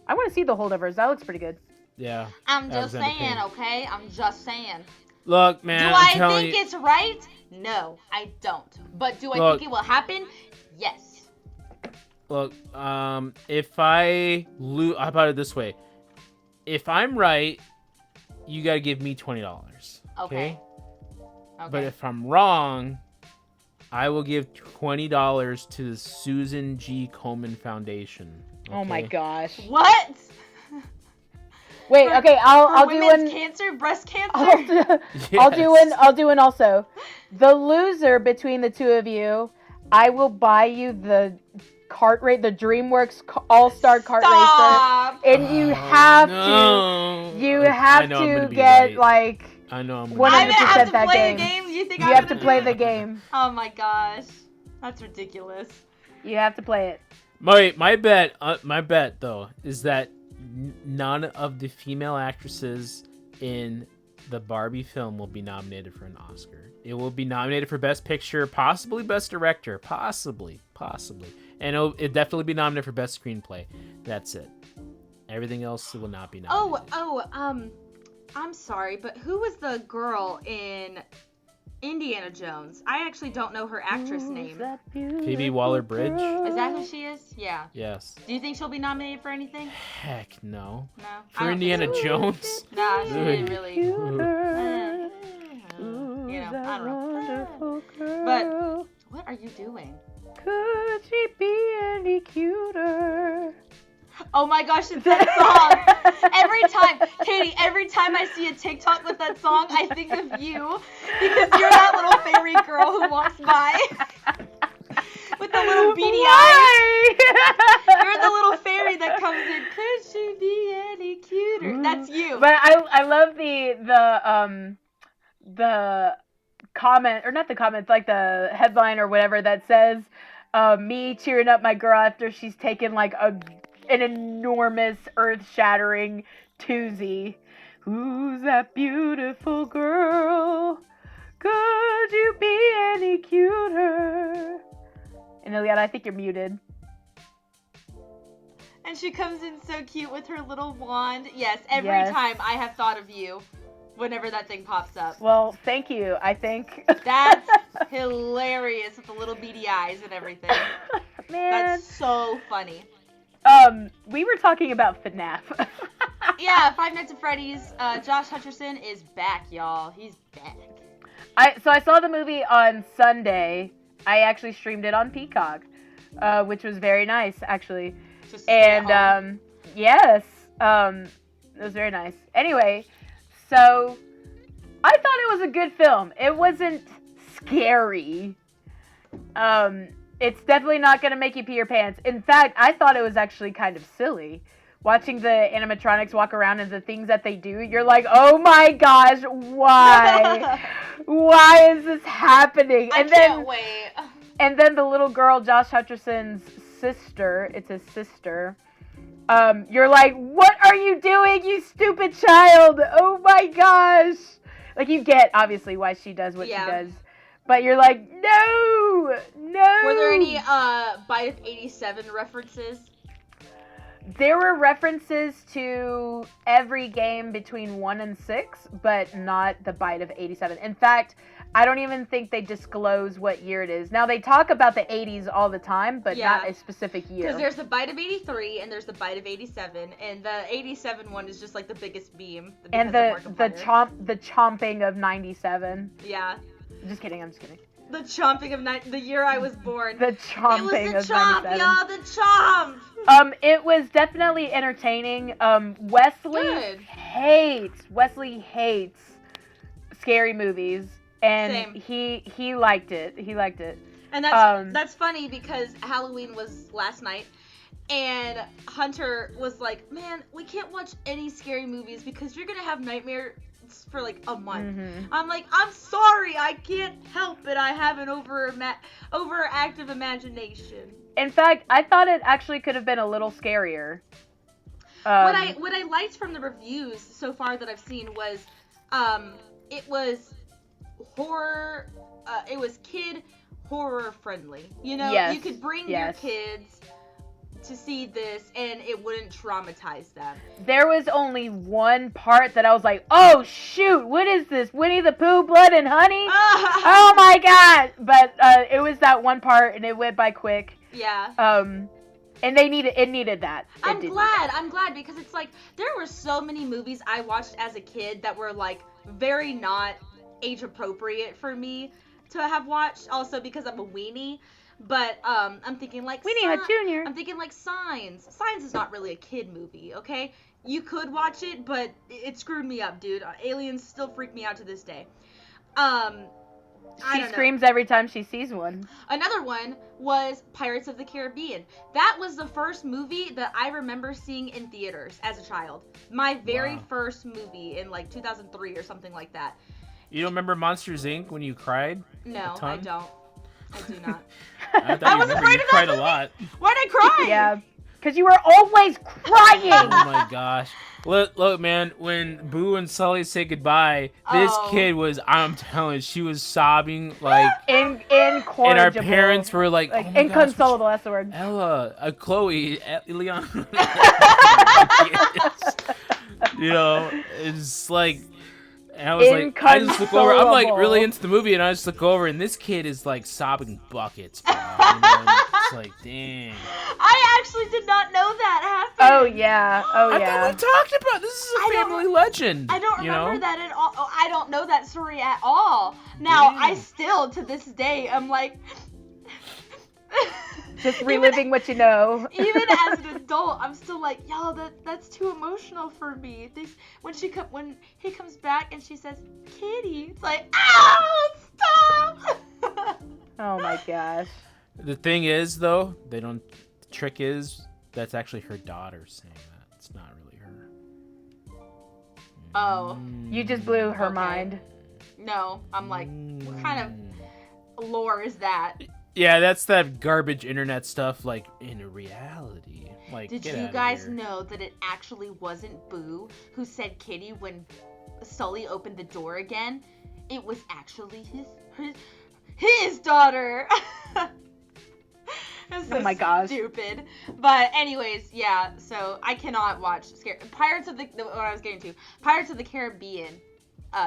I want to see The Holdovers. That looks pretty good. Yeah. I'm just Alexander saying, Payne. okay? I'm just saying. Look, man. Do I'm I telling think you. it's right? No, I don't. But do I Look. think it will happen? Yes. Look, if I lose, how about it this way? If I'm right, you gotta give me $20. Okay. But if I'm wrong, I will give $20 to the Susan G. Komen Foundation. Oh my okay? gosh. What? Wait, For- okay, For I'll do women's one. cancer, breast cancer. I'll do one. I'll do one also. The loser between the two of you, I will buy you the kart race, the DreamWorks All-Star Kart Racer, Stop. and you Oh, have no. to. You I have know I'm to gonna be get right. like. I know I'm. One I'm of gonna 100% have to that play game. the game. You think You I'm have to gonna play do the it? game. Oh my gosh, that's ridiculous. You have to play it. My bet though is that none of the female actresses in the Barbie film will be nominated for an Oscar. It will be nominated for Best Picture, possibly Best Director, possibly, and it'll definitely be nominated for Best Screenplay. That's it. Everything else will not be nominated. I'm sorry, but who was the girl in Indiana Jones? I actually don't know her actress name. Phoebe Waller-Bridge? Is that who she is? Yeah. Yes. Do you think she'll be nominated for anything? Heck no. No. I For don't Indiana think so. Jones? Nah, she didn't Ugh. really. You know, I don't know. But what are you doing? Could she be any cuter? Oh my gosh, it's that song. Every time I see a TikTok with that song, I think of you because you're that little fairy girl who walks by with the little beady eyes. You're the little fairy that comes in. Could she be any cuter? That's you. But I love the comment, or not the comments, like the headline or whatever that says me cheering up my girl after she's taken like an enormous earth-shattering toozy. Who's that beautiful girl? Could you be any cuter? And Ileana, I think you're muted. And she comes in so cute with her little wand. Yes, every Yes. time I have thought of you whenever that thing pops up. Well, thank you, I think. That's hilarious with the little beady eyes and everything. Man. That's so funny. We were talking about FNAF. Yeah, Five Nights at Freddy's. Josh Hutcherson is back, y'all. He's back. So I saw the movie on Sunday. I actually streamed it on Peacock, which was very nice, actually. Just stay at home. And yes, it was very nice. Anyway, so I thought it was a good film. It wasn't scary. It's definitely not going to make you pee your pants. In fact, I thought it was actually kind of silly. Watching the animatronics walk around and the things that they do, you're like, oh my gosh, why? Why is this happening? I can't wait. And then the little girl, Josh Hutcherson's sister, it's his sister, you're like, what are you doing, you stupid child? Oh my gosh. Like, you get, obviously, why she does what she does. But you're like, no. Were there any Bite of 87 references? There were references to every game between 1 and 6, but not the Bite of 87. In fact, I don't even think they disclose what year it is. Now, they talk about the 80s all the time, but not a specific year. Because there's the Bite of 83 and there's the Bite of 87, and the 87 one is just like the biggest beam. And the chomping of 97. Yeah. Just kidding, I'm just kidding. The chomping of the year I was born. The chomping it was the of chomp, 97. y'all, the chomp. It was definitely entertaining. Wesley Good. hates scary movies, and Same. he liked it. He liked it. And that's funny because Halloween was last night, and Hunter was like, "Man, we can't watch any scary movies because you're gonna have for like a month. Mhm. I'm like, I'm sorry, I can't help it. I have an overactive imagination. In fact, I thought it actually could have been a little scarier. What I liked from the reviews so far that I've seen was, it was horror. It was kid horror friendly. You know, Yes, you could bring yes. your kids to see this and it wouldn't traumatize them. There was only one part that I was like, oh shoot, what is this? Winnie the Pooh, Blood and Honey? Oh my god! But it was that one part and it went by quick. Yeah. And it needed that. I'm glad because it's like there were so many movies I watched as a kid that were like very not age appropriate for me to have watched. Also because I'm a weenie, but I'm thinking like Weenie Hut Jr. I'm thinking like Signs. Signs is not really a kid movie, okay? You could watch it, but it screwed me up, dude. Aliens still freak me out to this day. I She don't know. screams every time she sees one. Another one was Pirates of the Caribbean. That was the first movie that I remember seeing in theaters as a child. My very Wow. first movie in like 2003 or something like that. You don't remember Monsters Inc. when you cried? No, A ton? I don't. I do not. I, thought I you was remember afraid you of cried that a lot. Why'd I cry? Yeah. Because you were always crying! Oh my gosh. Look, man, when Boo and Sully say goodbye, this Oh. kid was, I'm telling you, she was sobbing like, Incorrigible. and our parents were like, Like, oh my gosh, inconsolable, that's the word. Ella, Chloe, Ileana. You know, it's like, and I was like, I just look over, I'm like really into the movie, and I just look over, and this kid is like sobbing buckets, bro. You know, it's like, dang. I actually did not know that happened. Oh, yeah. Oh, I yeah. thought we talked about this. Is I a don't- family legend. I don't you remember know? that at all. Oh, I don't know that story at all. Now, Dang. I still, to this day, am like... Just reliving what you know. Even as an adult, I'm still like, yo, that's too emotional for me. When he comes back and she says, Kitty, it's like, ow, stop! Oh my gosh. The thing is, though, they don't. The trick is that's actually her daughter saying that. It's not really her. Oh. You just blew her Okay. mind. No, I'm like, what kind of lore is that? Yeah, that's that garbage internet stuff. Like in reality, like. Did get you outta guys here. know that it actually wasn't Boo who said Kitty when Sully opened the door again? It was actually his daughter. It's so Oh my gosh. stupid. But anyways, yeah. So I cannot watch Pirates of the. What I was getting to, Pirates of the Caribbean,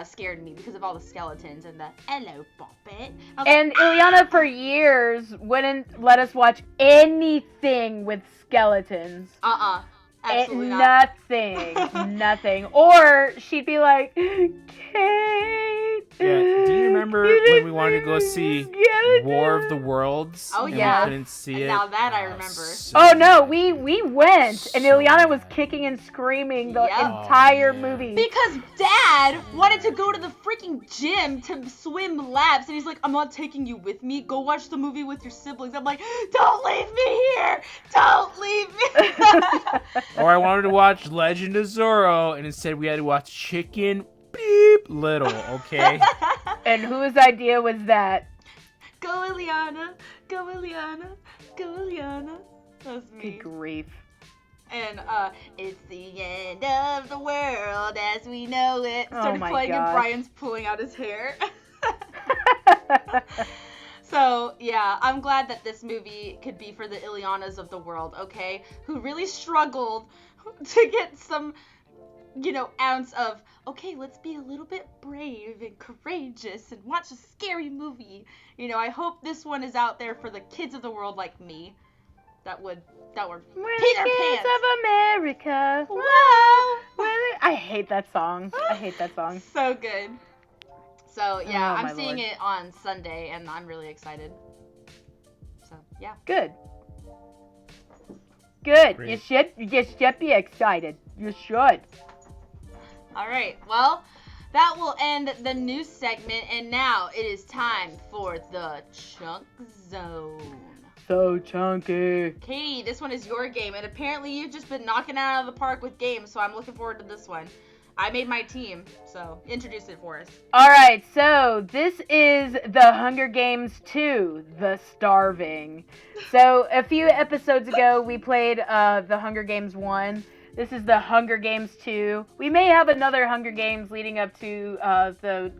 scared me because of all the skeletons and the hello Boppet. I was And Ileana, for years, wouldn't let us watch anything with skeletons. absolutely not. Nothing. Or she'd be like, Kate. Yeah, do you remember when we wanted to go see War of the Worlds? Oh, and yeah. we couldn't see And it. now that I Oh, remember. so Oh no, bad. we went, and So Ileana was bad. kicking and screaming the Yep. entire Oh, yeah. movie. Because Dad wanted to go to the freaking gym to swim laps, and he's like, I'm not taking you with me. Go watch the movie with your siblings. I'm like, don't leave me here. Don't leave me. Or I wanted to watch Legend of Zorro, and instead we had to watch Chicken Beep Little. Okay. And whose idea was that? Go, Ileana. Go, Ileana. Go, Ileana. That's me. Good grief. And it's the end of the world as we know it. Oh Started my playing and gosh. Brian's pulling out his hair. So, yeah, I'm glad that this movie could be for the Ileanas of the world, okay? Who really struggled to get some, ounce of, okay, let's be a little bit brave and courageous and watch a scary movie. I hope this one is out there for the kids of the world like me. That were We're Peter the kids Pants. of America. Whoa! I hate that song. So good. So yeah, Oh, my I'm seeing Lord. it on Sunday, and I'm really excited. So yeah. Good. Good. Great. You should be excited. You should. All right. Well, that will end the news segment, and now it is time for the Chunk Zone. So chunky. Katie, this one is your game, and apparently you've just been knocking it out of the park with games, so I'm looking forward to this one. I made my team, so introduce it for us. All right, so this is The Hunger Games 2, The Starving. So a few episodes ago, we played The Hunger Games 1. This is The Hunger Games 2. We may have another Hunger Games leading up to the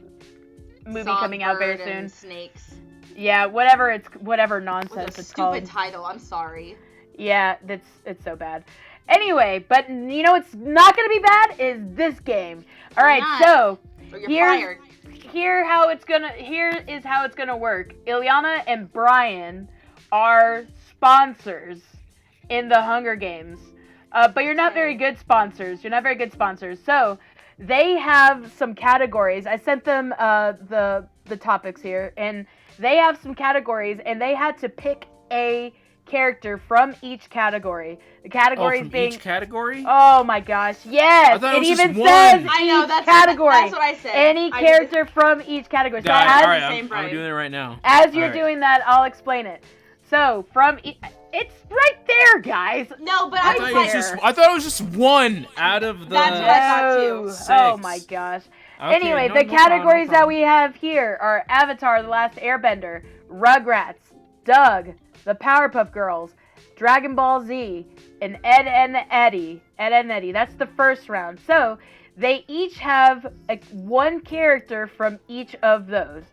movie coming out very Songbird soon. and Snakes. Yeah, whatever Was nonsense a it's stupid called. title. I'm sorry. Yeah, it's so bad. Anyway, but you know what's not gonna be bad is this game. All right, not? so Or you're Here's- fired. here is how it's gonna work. Ileana and Brian are sponsors in the Hunger Games, but you're not very good sponsors. So they have some categories. I sent them the topics here, and they have some categories, and they had to pick a character from each category. The categories from being each category? oh my gosh, yes! I thought it was even just one. says I know, each that's category. That's what I said. Any I did character from each category. So Got it. as, All right, the same I'm brain. doing it right now. as you're All right. doing that, I'll explain it. So it's right there, guys. No, but I I thought, was it like, was I thought it was just one out of the. That's what I thought too. Oh, Six. oh my gosh. Okay, Anyway, no- the no problem, categories no that problem. we have here are Avatar: The Last Airbender, Rugrats, Doug, The Powerpuff Girls, Dragon Ball Z, and Ed and Eddie. That's the first round. So they each have one character from each of those.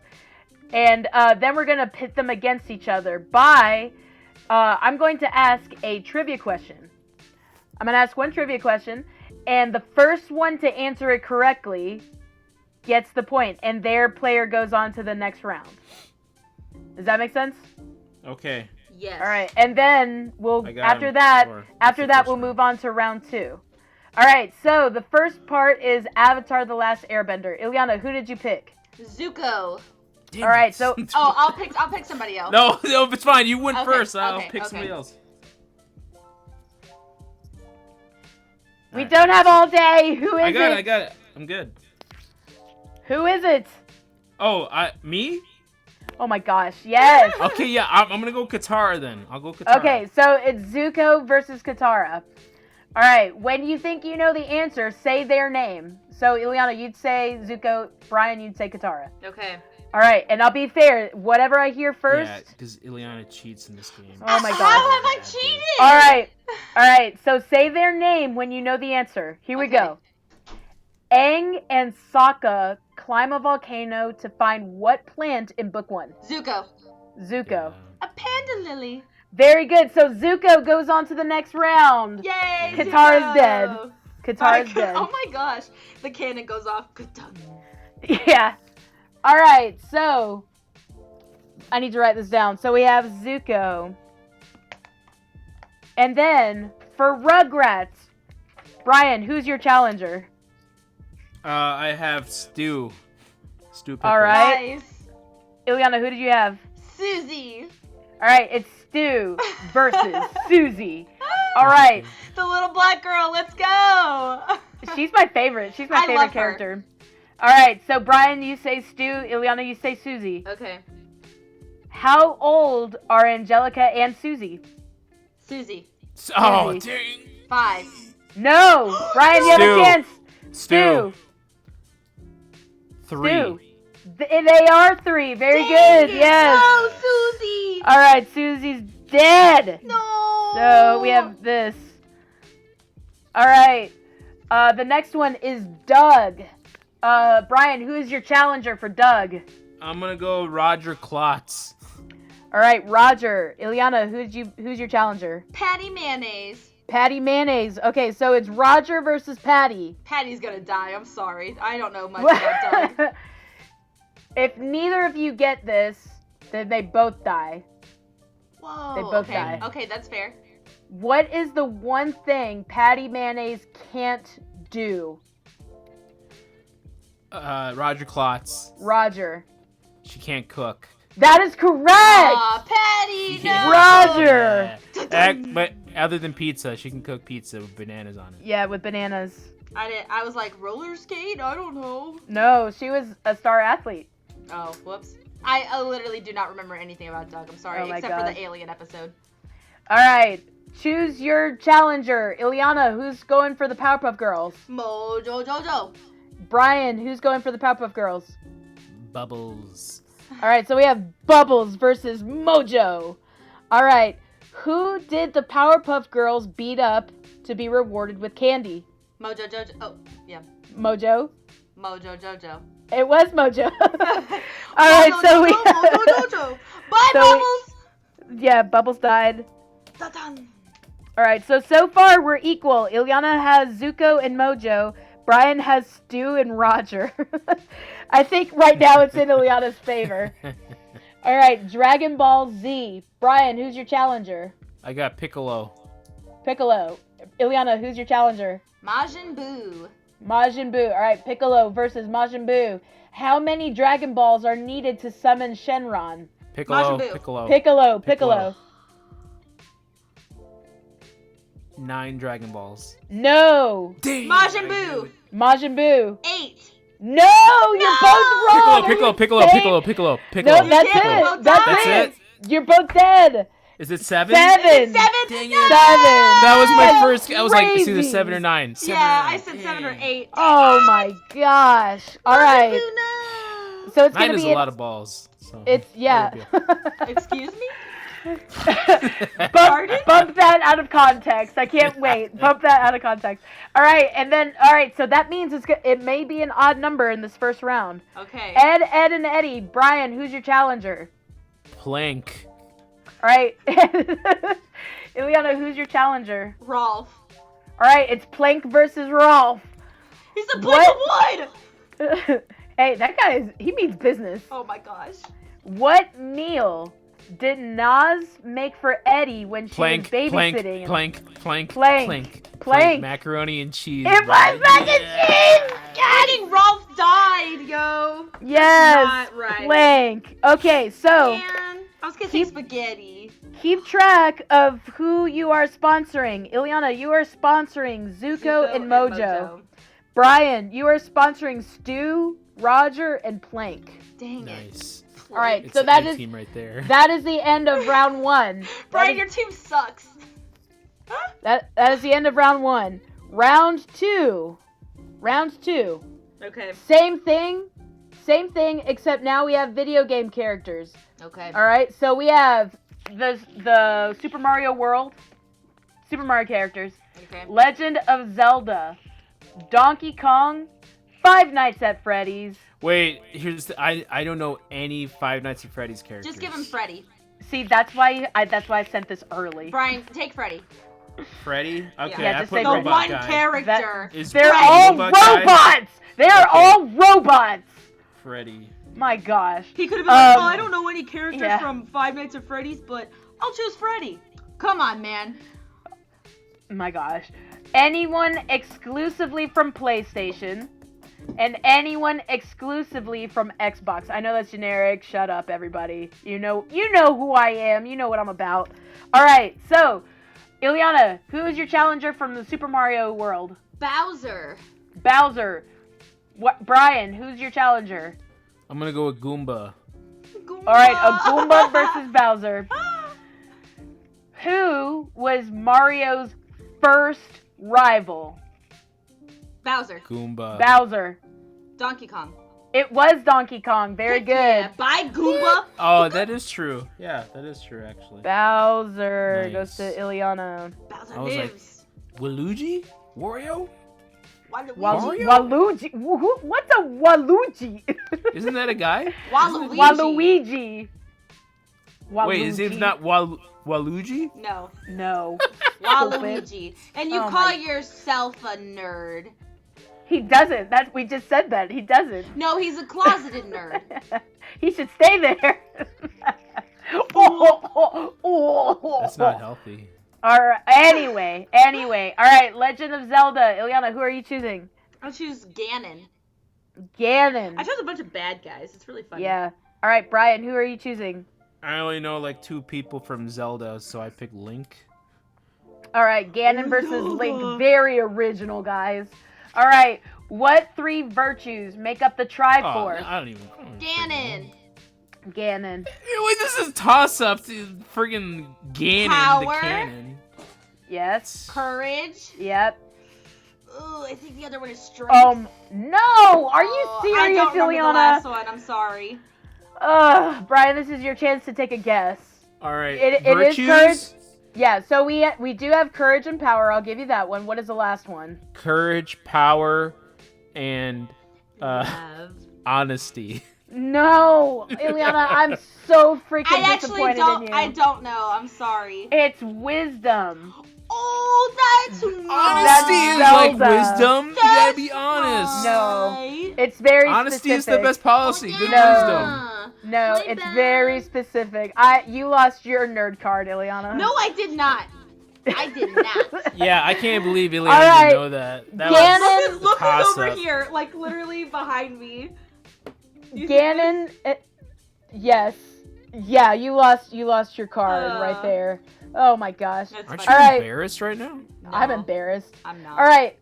And then we're going to pit them against each other by... I'm going to ask a trivia question. I'm going to ask one trivia question, and the first one to answer it correctly gets the point, and their player goes on to the next round. Does that make sense? Okay. yes. All right, and then I got him. Sure. That's the first we'll one. move on to round 2. All right, so the first part is Avatar: The Last Airbender. Ileana, who did you pick? Zuko. Damn All right, it. so- Oh, I'll pick somebody else. No, it's fine. You went Okay, first. I'll okay, pick okay. somebody else. We Alright. don't have all day. Who is I got it? it. I got it. I'm good. Who is it? Oh, me? Oh my gosh, yes. Okay, yeah. I'm gonna go Katara then. I'll go Katara. Okay, so it's Zuko versus Katara. All right, when you think you know the answer, say their name. So, Ileana, you'd say Zuko. Brian, you'd say Katara. Okay. All right, and I'll be fair. Whatever I hear first. Yeah, because Ileana cheats in this game. Oh my How God. have I cheated? All right. So say their name when you know the answer. Here we Okay. go. Aang and Sokka climb a volcano to find what plant in book 1? Zuko. Zuko. A panda lily. Very good. So Zuko goes on to the next round. Yay! Katara's Zuko. dead. Katara's My- dead. Oh my gosh. The cannon goes off. Ka-dunk. Yeah. All right. So I need to write this down. So we have Zuko. And then for Rugrats, Brian, who's your challenger? I have Stu. Stu Pickles. All right. Nice. Ileana, who did you have? Susie. All right, it's Stu versus Susie. All right, The little black girl. Let's go. she's my favorite. She's my I favorite love her. character. All right, so Brian, you say Stu. Ileana, you say Susie. Okay. How old are Angelica and Susie? Susie. Oh, Susie. dang. 5. No, Brian, you have a Stu. chance. Stu. 3. Stu. They are 3. Very Dang good. it. Yes. No, Susie. All right, Susie's dead. No. So we have this. All right. The next one is Doug. Brian, who is your challenger for Doug? I'm gonna go Roger Klotz. All right, Roger. Ileana, who's your challenger? Patty mayonnaise. Patty Mayonnaise. Okay, so it's Roger versus Patty. Patty's gonna die. I'm sorry. I don't know much about Doug. If neither of you get this, then they both die. Whoa. They both okay. die. Okay, that's fair. What is the one thing Patty Mayonnaise can't do? Roger Klotz. Roger. She can't cook. That is correct! Aw, Patty, no. Roger! But other than pizza, she can cook pizza with bananas on it. Yeah, with bananas. I was like, roller skate? I don't know. No, she was a star athlete. Oh, whoops. I literally do not remember anything about Doug. I'm sorry, Oh my except for gosh. the alien episode. All right, choose your challenger. Ileana, who's going for the Powerpuff Girls? Mojo Jojo. Brian, who's going for the Powerpuff Girls? Bubbles. All right, so we have Bubbles versus Mojo. All right, who did the Powerpuff Girls beat up to be rewarded with candy? Mojo Jojo. Oh, yeah. Mojo? Mojo Jojo. It was Mojo. All right, Mojo so we Jojo, Mojo Jojo. Bye, So Bubbles. yeah, Bubbles died. Dun-dun. All right, so far we're equal. Ileana has Zuko and Mojo. Brian has Stu and Roger. I think right now it's in Ileana's favor. All right, Dragon Ball Z. Brian, who's your challenger? I got Piccolo. Piccolo. Ileana, who's your challenger? Majin Buu. Majin Buu. All right, Piccolo versus Majin Buu. How many Dragon Balls are needed to summon Shenron? Piccolo. Majin Buu. Piccolo. Piccolo. Piccolo. 9 Dragon Balls. No. Damn, Majin I Buu. knew it. Majin Buu. 8. No, you're both wrong. Piccolo. Piccolo. No, that's can't it. both That's die. it. You're both dead. Is it 7? 7. 7. Dang it. 7. That was my That's first. I was like, it's either crazy. 7 or 9. 7 Yeah, or 9. I said 7 or Dang. 8. Oh my gosh. All right. No. So it's 9 gonna is be a lot of balls. So It's yeah. Excuse me? Bump that out of context. I can't wait. Bump that out of context. All right, and then so that means it may be an odd number in this first round. Okay. Ed, and Eddie. Brian, who's your challenger? Plank. All right. Ileana, who's your challenger? Rolf. All right, it's Plank versus Rolf. He's a plank of wood! Hey, that guy he means business. Oh my gosh. What meal did Nas make for Eddie when she Plank. was Plank. babysitting him? Plank. Macaroni and cheese. It was mac and cheese! Fucking Rolf died, yo. Yes! Not right. Plank. Okay, so Man, I was gonna say spaghetti. keep track of who you are sponsoring. Ileana, you are sponsoring Zuko and Mojo. Brian, you are sponsoring Stu, Roger, and Plank. Dang it. Nice. All right, It's so an that A is team right there. that is the end of round 1. Brian, That your team sucks. that is the end of round 1. Round 2. Round 2. Okay. Same thing, except now we have video game characters. Okay. All right, so we have the Super Mario World, Super Mario characters, Okay. Legend of Zelda, Donkey Kong, Five Nights at Freddy's. Wait, I don't know any Five Nights at Freddy's characters. Just give him Freddy. See, that's why I sent this early. Brian, take Freddy. Freddy? Okay, Yeah, I just put say The Freddy. Robot one Guy. character. Is They're Freddy all Robot Guy? robots. They are Okay. all robots. Freddy. My gosh. He could have been like, Um, well, I don't know any characters yeah. from Five Nights at Freddy's, but I'll choose Freddy. Come on, man. My gosh. Anyone exclusively from PlayStation and anyone exclusively from Xbox. I know that's generic. Shut up, everybody. You know who I am. You know what I'm about. All right. So, Ileana, who is your challenger from the Super Mario world? Bowser. Bowser. What? Brian, who's your challenger? I'm gonna go with Goomba. Goomba. All right, a Goomba versus Bowser. Who was Mario's first rival? Bowser. Goomba. Bowser. Donkey Kong. It was Donkey Kong. Very Heck good. Yeah. Bye, Goomba. Oh, that is true. Yeah, that is true actually. Bowser Nice. goes to Ileana. Bowser I was like- lives. Waluigi? Wario? Waluigi. Mario? Waluigi. What's a Waluigi? Isn't that a guy? Waluigi. Waluigi. Wait, his name's Waluigi. not Waluigi? No. No. Waluigi. And you Oh call my- yourself a nerd. He doesn't. We just said that. He doesn't. No, he's a closeted nerd. He should stay there. That's not healthy. All right. Anyway. All right. Legend of Zelda. Ileana, who are you choosing? I'll choose Ganon. Ganon. I chose a bunch of bad guys. It's really funny. Yeah. All right, Brian. Who are you choosing? I only know like 2 people from Zelda, so I picked Link. All right. Ganon versus Link. Very original, guys. All right. What 3 virtues make up the Oh, Triforce? I don't even. Ganon. Ganon. Wait, this is toss up to friggin' Ganon Power. the cannon. Yes. Courage. Yep. Ooh, I think the other one is strength. No! Are you Oh, serious, I don't remember the Ileana? last one. I'm sorry. Brian, this is your chance to take a guess. All right. It is Virtues? courage. Yeah, so we do have courage and power. I'll give you that one. What is the last one? Courage, power, and Love. honesty. No, Ileana, I'm so freaking I actually disappointed don't. in you. I don't know. I'm sorry. It's wisdom. Oh, that's Honesty is Zelda. like wisdom. You gotta be honest. No. It's very Honesty specific. is the best policy. Good No. wisdom. No, My it's bad. very specific. You lost your nerd card, Ileana. No, I did not. I did not. Yeah, I can't believe Ileana All right. didn't know that. That Ganon- was Look toss over up. here, like literally behind me. You see Ganon. Yes. Yeah, you lost your card right Uh. there. Oh my gosh. That's Aren't you fine. All right. embarrassed right now? No, I'm embarrassed. I'm not. All right.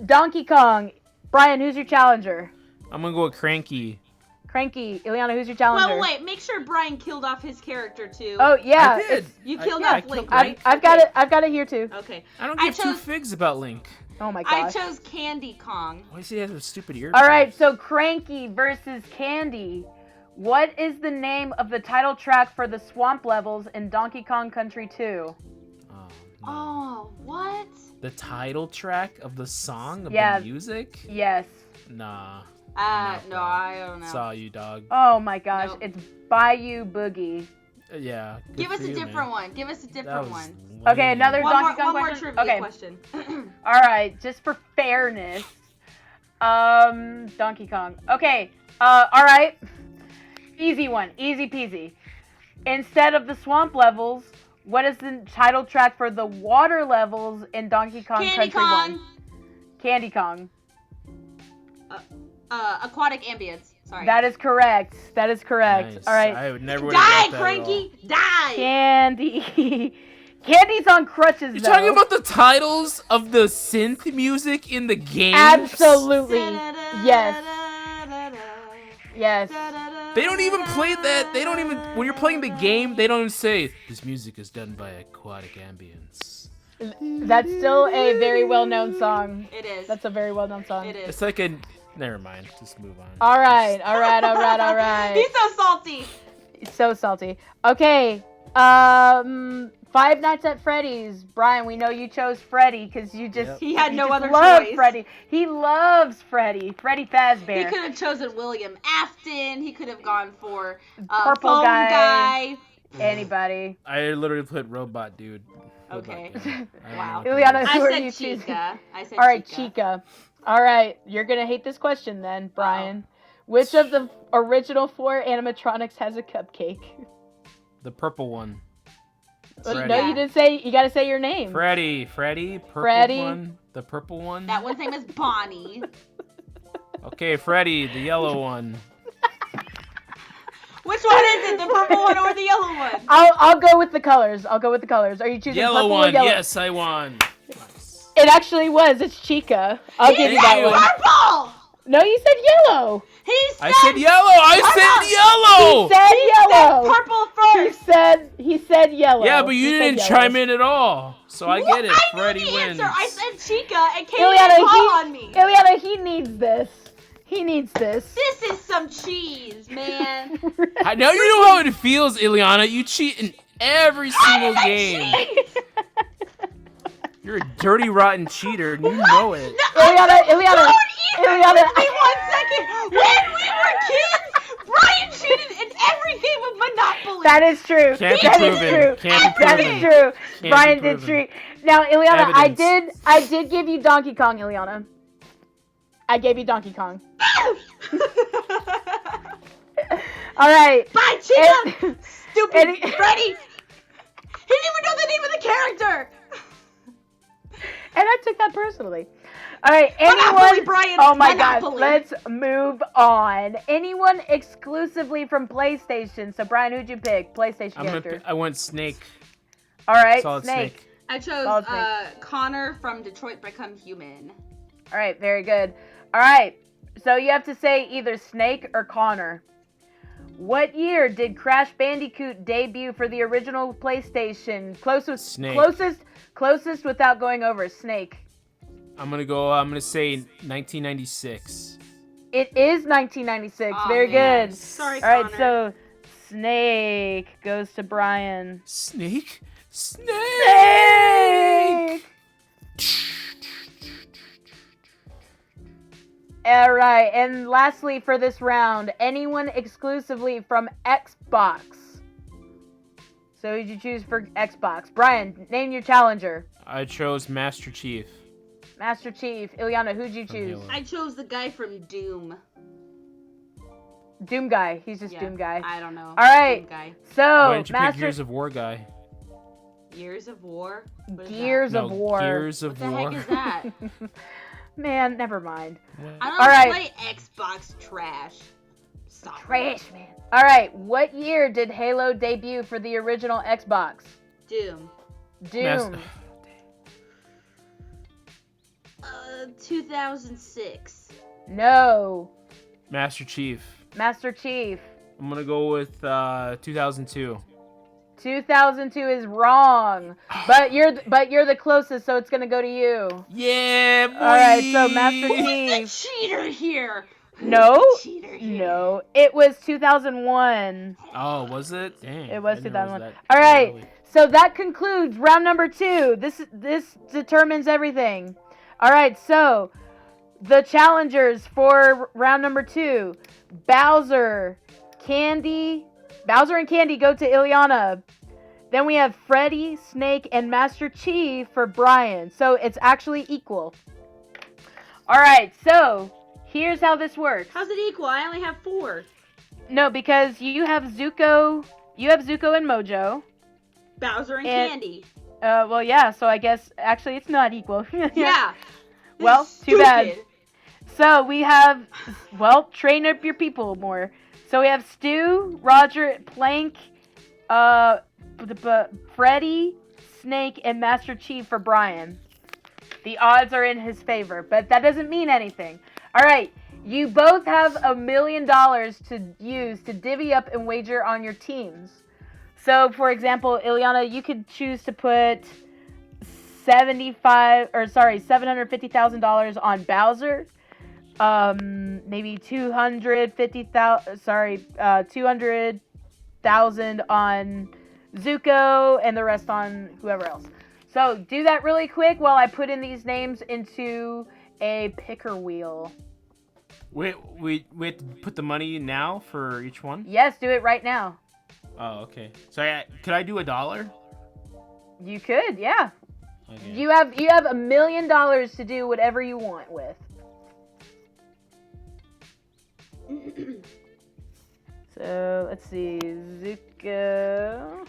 Donkey Kong. Brian, who's your challenger? I'm gonna go with Cranky. Cranky. Ileana, who's your challenger? Well, wait. Make sure Brian killed off his character too. Oh yeah. I did. it's- You killed I off killed Link, Link. right? I've got it. I've got it here too. Okay. I don't I give two chose- figs about Link. Oh my I gosh. chose Candy Kong. Why does he have a stupid ear? All right. So Cranky versus Candy. What is the name of the title track for the swamp levels in Donkey Kong Country 2? Oh, no. Oh, what? The title track of the song of Yeah. the music? Yes. Nah. No, I don't know. Saw you, dog. Oh my gosh. Nope. It's Bayou Boogie. Yeah. good Give us for a you, different man. one. Give us a That different was one. Okay, lame. another One Donkey more, Kong one more question? trivia Okay. question. All right, just for fairness. Donkey Kong. Okay. All right. Easy one. Easy peasy. Instead of the swamp levels, what is the title track for the water levels in Donkey Kong Candy Country Kong. 1? Candy Kong. Aquatic ambience. Sorry. That is correct. That is correct. Nice. All right. I would never Die, Cranky! Die! Candy. Candy's on crutches, You're though. talking about the titles of the synth music in the game? Absolutely. Yes. Yes. They don't even play that. They don't even. When you're playing the game, they don't even say this music is done by Aquatic Ambience. That's still a very well-known song. It is. That's a very well-known song. It is. It's like a. Never mind. Just move on. All right, all right, all right, all right. He's so salty. So salty. Okay. Five Nights at Freddy's. Brian, we know you chose Freddy because you just Yep. He had you no just other love choice. Freddy. He loves Freddy. Freddy He Fazbear. could have chosen William Afton. He could have gone for Purple Foam guy. guy. Anybody? I literally put Robot Dude. Robot Okay. Dude. I don't Wow. know what that Ileana, is. who are I you said choosing? Chica. I said All right, Chica. Chica. All right, you're gonna hate this question then, Brian. Which of the original 4 animatronics has a cupcake? The purple one. No, Freddy. you didn't say. You gotta say your name. Freddy. Purple Freddy. one. The purple one. That one's name is Bonnie. Okay, Freddy, the yellow one. Which one is it? The purple one or the yellow one? I'll go with the colors. I'll go with the colors. Are you choosing Yellow purple one. or yellow? Yes, I won. Nice. It actually was. It's Chica. I'll give you that Thank you. one. Purple! No, you said yellow. He said, I said yellow. I said yellow. He said yellow. purple first. He said yellow. Yeah, but you He said didn't yellow. chime in at all. So I get it. I knew Freddy the wins. answer. I said Chica and Katie Ileana, didn't call on me. Ileana, he needs this. He needs this. This is some cheese, man. I know you know how it feels, Ileana. You cheat in every single I game. cheat. You're a dirty, rotten cheater, and you know it. Ileana, Don't even Ileana. give me 1 second. When we were kids, Brian cheated in every game of Monopoly. That is true. Can't be That is proven. true. Can't be That proven. is true. be Brian did proven. treat. Now, Ileana, Evidence. I did give you Donkey Kong, Ileana. I gave you Donkey Kong. All right. Bye, Chica. And- Stupid and- Freddy. He didn't even know the name of the character. And I took that personally. All right, Monopoly, anyone? Brian. Oh my Monopoly. God, let's move on. Anyone exclusively from PlayStation? So Brian, who'd you pick? PlayStation character. I went Snake. All right, Solid Snake. Snake. I chose Solid Snake. Connor from Detroit Become Human. All right, very good. All right, so you have to say either Snake or Connor. What year did Crash Bandicoot debut for the original PlayStation? Snake. Closest without going over. Snake. I'm gonna say 1996. It is 1996. Aw, Very man. good. Sorry, All right, Connor. so Snake goes to Brian. Snake? Snake! Snake! All right, and lastly for this round, anyone exclusively from Xbox. So who'd you choose for Xbox? Brian, name your challenger. I chose Master Chief. Master Chief. Ileana, who'd you From choose? Halo. I chose the guy from Doom. Doom Guy. He's just Yeah, Doom Guy. I don't know. All right. Doom guy. So, Why didn't you pick Master Gears of War guy? Years of War? What is Gears No, of War. Gears that? of What the War. heck is that? Man, never mind. I don't All right. play Xbox trash. Stop. Trash, man. All right, what year did Halo debut for the original Xbox? Doom. Doom. 2006. No. Master Chief. Master Chief. I'm gonna go with 2002. 2002 is wrong. But you're the closest, so it's gonna go to you. Yeah, boy. All right, so Master The Chief. cheater here. No. Cheater here. No, it was 2001. Oh, was it? Dang. It was I didn't realize 2001. that All right. early. So that concludes round number 2. This determines everything. All right, so the challengers for round number 2, Bowser and Candy go to Ileana. Then we have Freddy, Snake, and Master Chief for Brian. So it's actually equal. All right, so here's how this works. How's it equal? I only have 4. No, because you have Zuko and Mojo. Bowser and And- Candy. Well, yeah, so I guess actually it's not equal. Yeah. Well, This is too bad. stupid. So we have, well, train up your people more. So we have Stu, Roger, Plank, Freddy, Snake, and Master Chief for Brian. The odds are in his favor, but that doesn't mean anything. All right, you both have $1 million to use to divvy up and wager on your teams. So, for example, Ileana, you could choose to put $750,000 on Bowser. Maybe 200,000 on Zuko, and the rest on whoever else. So do that really quick while I put in these names into a picker wheel. Wait, we have to put the money now for each one? Yes, do it right now. Oh, okay. So could I do $1? You could, yeah. Okay. You have $1 million to do whatever you want with. So let's see, Zuko.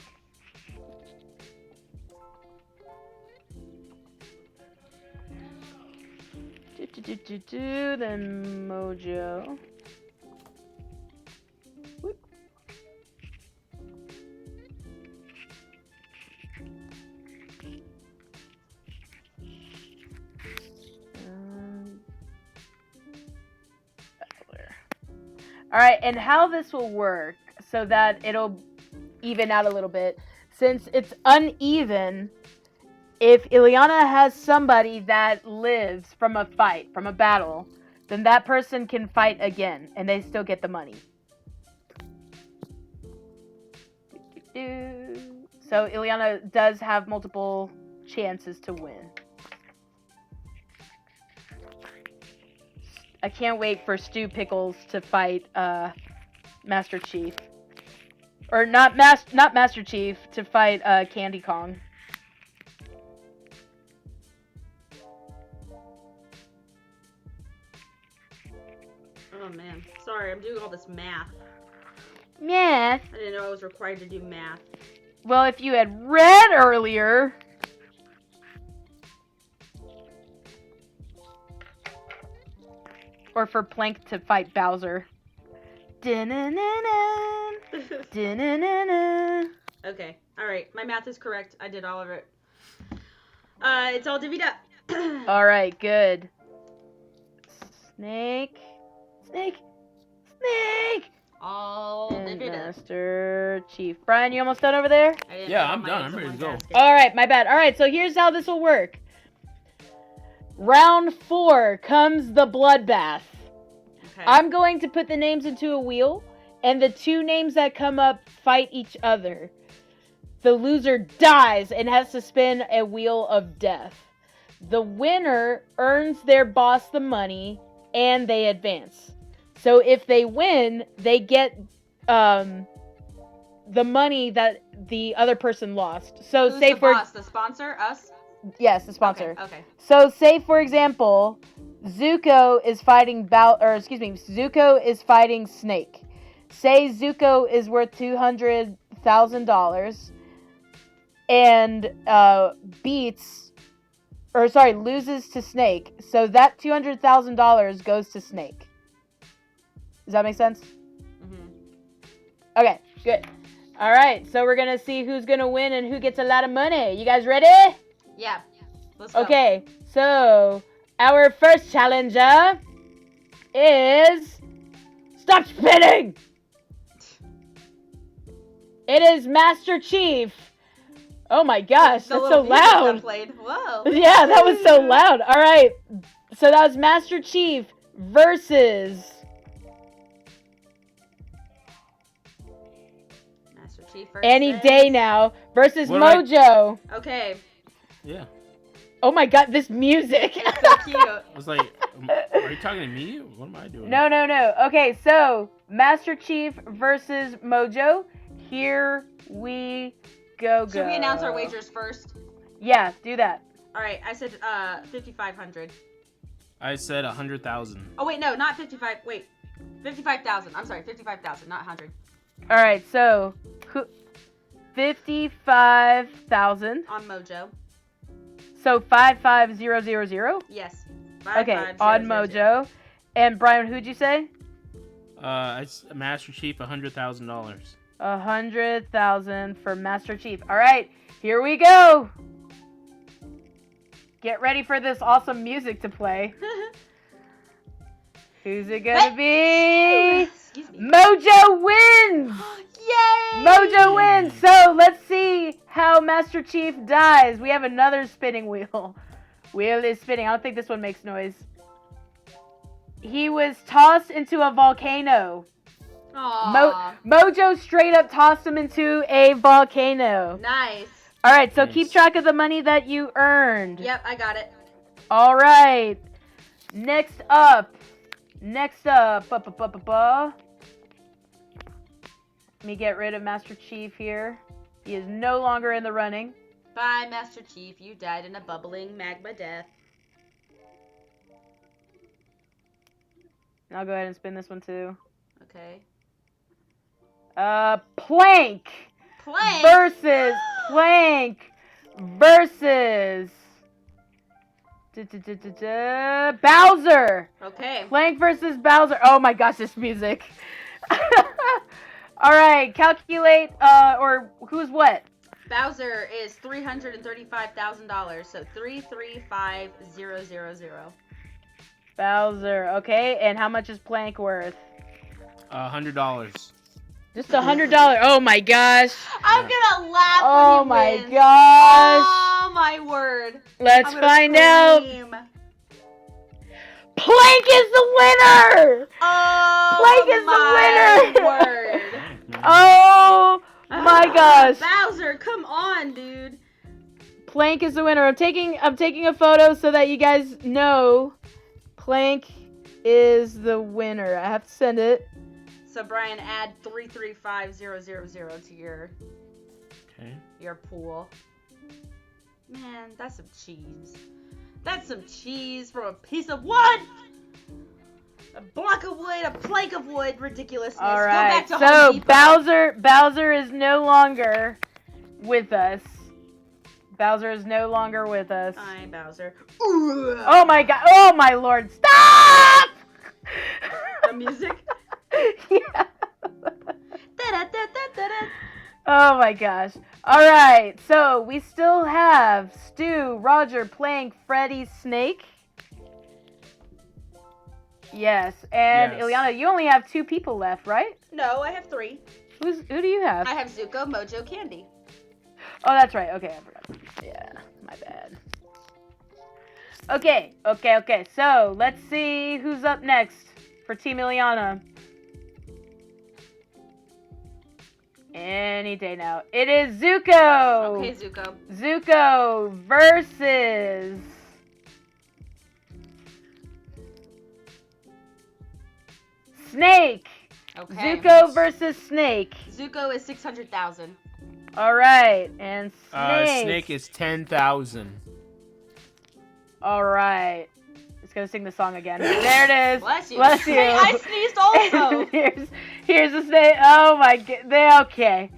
Then Mojo. Whoop. All right, and how this will work so that it'll even out a little bit. Since it's uneven, if Ileana has somebody that lives from a fight, from a battle, then that person can fight again, and they still get the money. So Ileana does have multiple chances to win. I can't wait for Stu Pickles to fight Master Chief. Or not Master Chief, to fight Candy Kong. Oh man, sorry, I'm doing all this math. Math? I didn't know I was required to do math. Well, if you had read earlier... Or for Plank to fight Bowser. Da-na-na-na, da-na-na-na. Okay, alright, my math is correct. I did all of it. It's all divvied up. Alright, good. Snake. Snake. Snake! All And divvied up. Master Chief. Brian, you almost done over there? I didn't Yeah, put all I'm my done. eggs I'm in ready one to go. basket. All right, my bad. All right, so here's how this will work. Round 4 comes the bloodbath. Okay. I'm going to put the names into a wheel, and the 2 names that come up fight each other. The loser dies and has to spin a wheel of death. The winner earns their boss the money, and they advance. So if they win, they get the money that the other person lost. So Who's say the for boss? The sponsor? Us? yes, the sponsor. Okay. So say for example, Zuko is fighting Zuko is fighting Snake. Say Zuko is worth $200,000 and loses to Snake. So that $200,000 goes to Snake. Does that make sense? Mm-hmm. Okay, good. All right, so we're gonna see who's gonna win and who gets a lot of money. You guys ready? Yeah. Let's go. Okay, so our first challenger is stop spinning. It is Master Chief. Oh my gosh, The that's little so music that loud. played. Whoa. Yeah, that was so loud. All right, so that was Master Chief versus Master Chief versus... any day now versus What am I- Mojo. Okay. Yeah. Oh my god, this music. It's so cute. I was like, are you talking to me? What am I doing? No. Okay, so Master Chief versus Mojo. Here we go. Should we announce our wagers first? Yeah, do that. All right. I said 5,500. I said 100,000. Oh wait, no, not 55. Wait, 55,000. I'm sorry, 55,000, not 100. All right, so 55,000. On Mojo. So 55000. Yes. Okay, 55,000. on Mojo. And Brian, who'd you say? Master Chief, $100,000. 100,000 for Master Chief. All right, here we go. Get ready for this awesome music to play. Who's it gonna be? Excuse me. Mojo wins! Yay! Mojo wins! So let's see how Master Chief dies. We have another spinning wheel. Wheel is spinning. I don't think this one makes noise. He was tossed into a volcano. Aww. Mojo straight up tossed him into a volcano. Nice. All right, so Nice. keep track of the money that you earned. Yep, I got it. All right. Next up. Let me get rid of Master Chief here. He is no longer in the running. Bye, Master Chief. You died in a bubbling magma death. And I'll go ahead and spin this one too. Okay. Plank Plank. versus Plank versus Bowser. Okay. Plank versus Bowser. Oh my gosh, this music. All right, calculate or who's what? Bowser is $335,000, so 335,000. Bowser. Okay, and how much is Plank worth? $100. Just $100. Oh my gosh. I'm gonna laugh Oh when he my wins. gosh. Oh my word. Let's I'm gonna find out. scream. Plank is the winner. Oh Plank is the my winner. word. Oh my gosh. Bowser, come on, dude. Plank is the winner. I'm taking a photo so that you guys know Plank is the winner. I have to send it. So Brian, add 335,000 to your pool. Man, that's some cheese. That's some cheese from a piece of wood. A block of wood, a plank of wood, ridiculousness. All Go right. back to So Home Depot. Bowser is no longer with us. Bowser is no longer with us. I'm Bowser. Oh my god. Oh my lord. Stop! The music. Yeah. Da-da-da-da-da-da. Oh my gosh. Alright, so we still have Stu, Roger, Plank, Freddy, Snake. Yes, and Yes. Ileana, you only have 2 people left, right? No, I have 3. Who do you have? I have Zuko, Mojo, Candy. Oh, that's right. Okay, I forgot. Yeah, my bad. Okay. So, let's see who's up next for Team Ileana. Any day now. It is Zuko! Okay, Zuko. Zuko versus... Snake! Okay. Zuko versus Snake. Zuko is 600,000. Alright, and Snake. Snake is 10,000. Alright. Just gonna sing the song again. There it is. Bless you. Bless you. Hey, I sneezed also. here's the snake. Oh my god. Okay.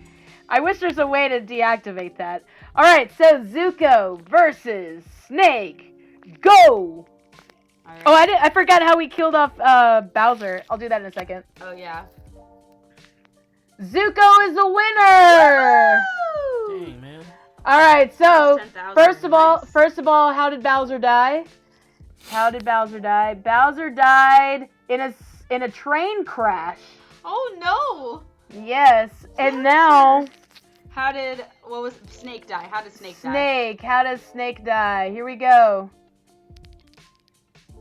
I wish there's a way to deactivate that. Alright, so Zuko versus Snake. Go! All right. Oh, I forgot how we killed off Bowser. I'll do that in a second. Oh, yeah. Zuko is the winner! Woo! Dang, man. Alright, so 10,000, first of all, nice. how did Bowser die? Bowser died in a train crash. Oh, no. Yes, and now What was Snake die? How did Snake die? Snake. How does Snake die? Here we go.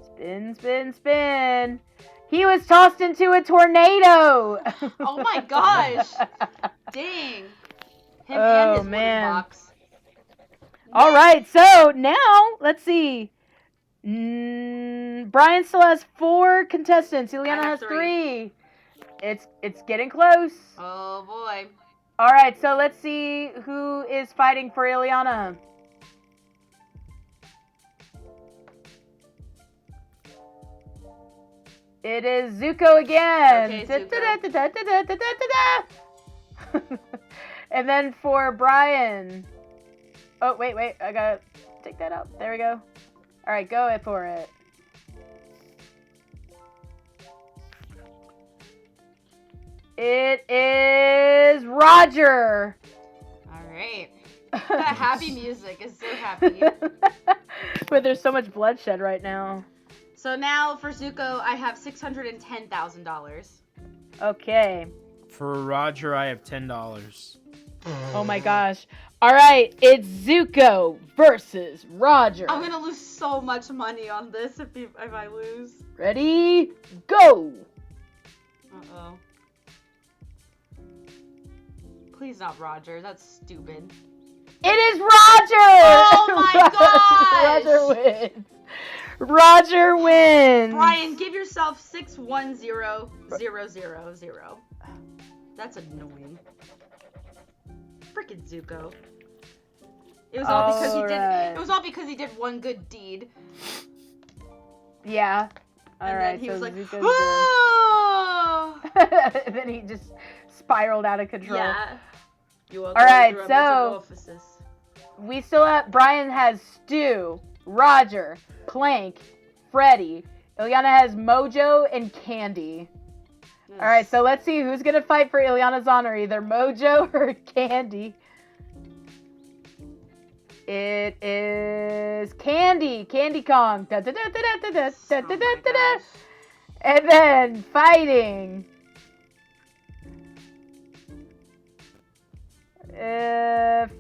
Spin, spin, spin. He was tossed into a tornado. Oh my gosh. Dang. Him Oh, and his man. wooden box. All right, so now let's see. Brian still has 4 contestants. Ileana I has have 3. It's getting close. Oh boy. All right, so let's see who is fighting for Ileana. It is Zuko again. Okay, And then for Brian. Oh, wait. I gotta take that out. There we go. All right, go for it. It is Roger. All right. That happy music is so happy. But there's so much bloodshed right now. So now for Zuko, I have $610,000. Okay. For Roger, I have $10. Oh my gosh. All right, it's Zuko versus Roger. I'm gonna lose so much money on this if I lose. Ready? Go. Uh-oh. Please not Roger. That's stupid. It is Roger. Oh my gosh! Roger wins. Roger wins. Brian, give yourself 610,000. That's annoying. Frickin' Zuko. It was all because he did. Alright. It was all because he did one good deed. Yeah. All And right. then he so was like, Zuko's "Oh!" and then he just spiraled out of control. Yeah. You are Alright, going through a so- metamorphosis. We still have Brian has Stu, Roger, Clank, Freddy. Ileana has Mojo and Candy. All right, so let's see who's gonna fight for Ileana's honor, either Mojo or Candy. It is Candy, Candy Kong. Da, da, da, da, da, da, da, da, da, da, da. And then fighting.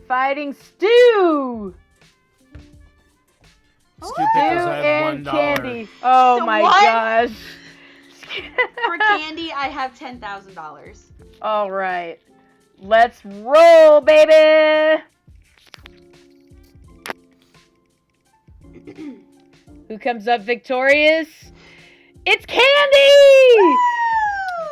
Fighting Stu. Stu Stu Pickles, I have and $1. Candy. Oh So my what? gosh. For Candy, I have $10,000. All right. Let's roll, baby. Who comes up victorious? It's Candy!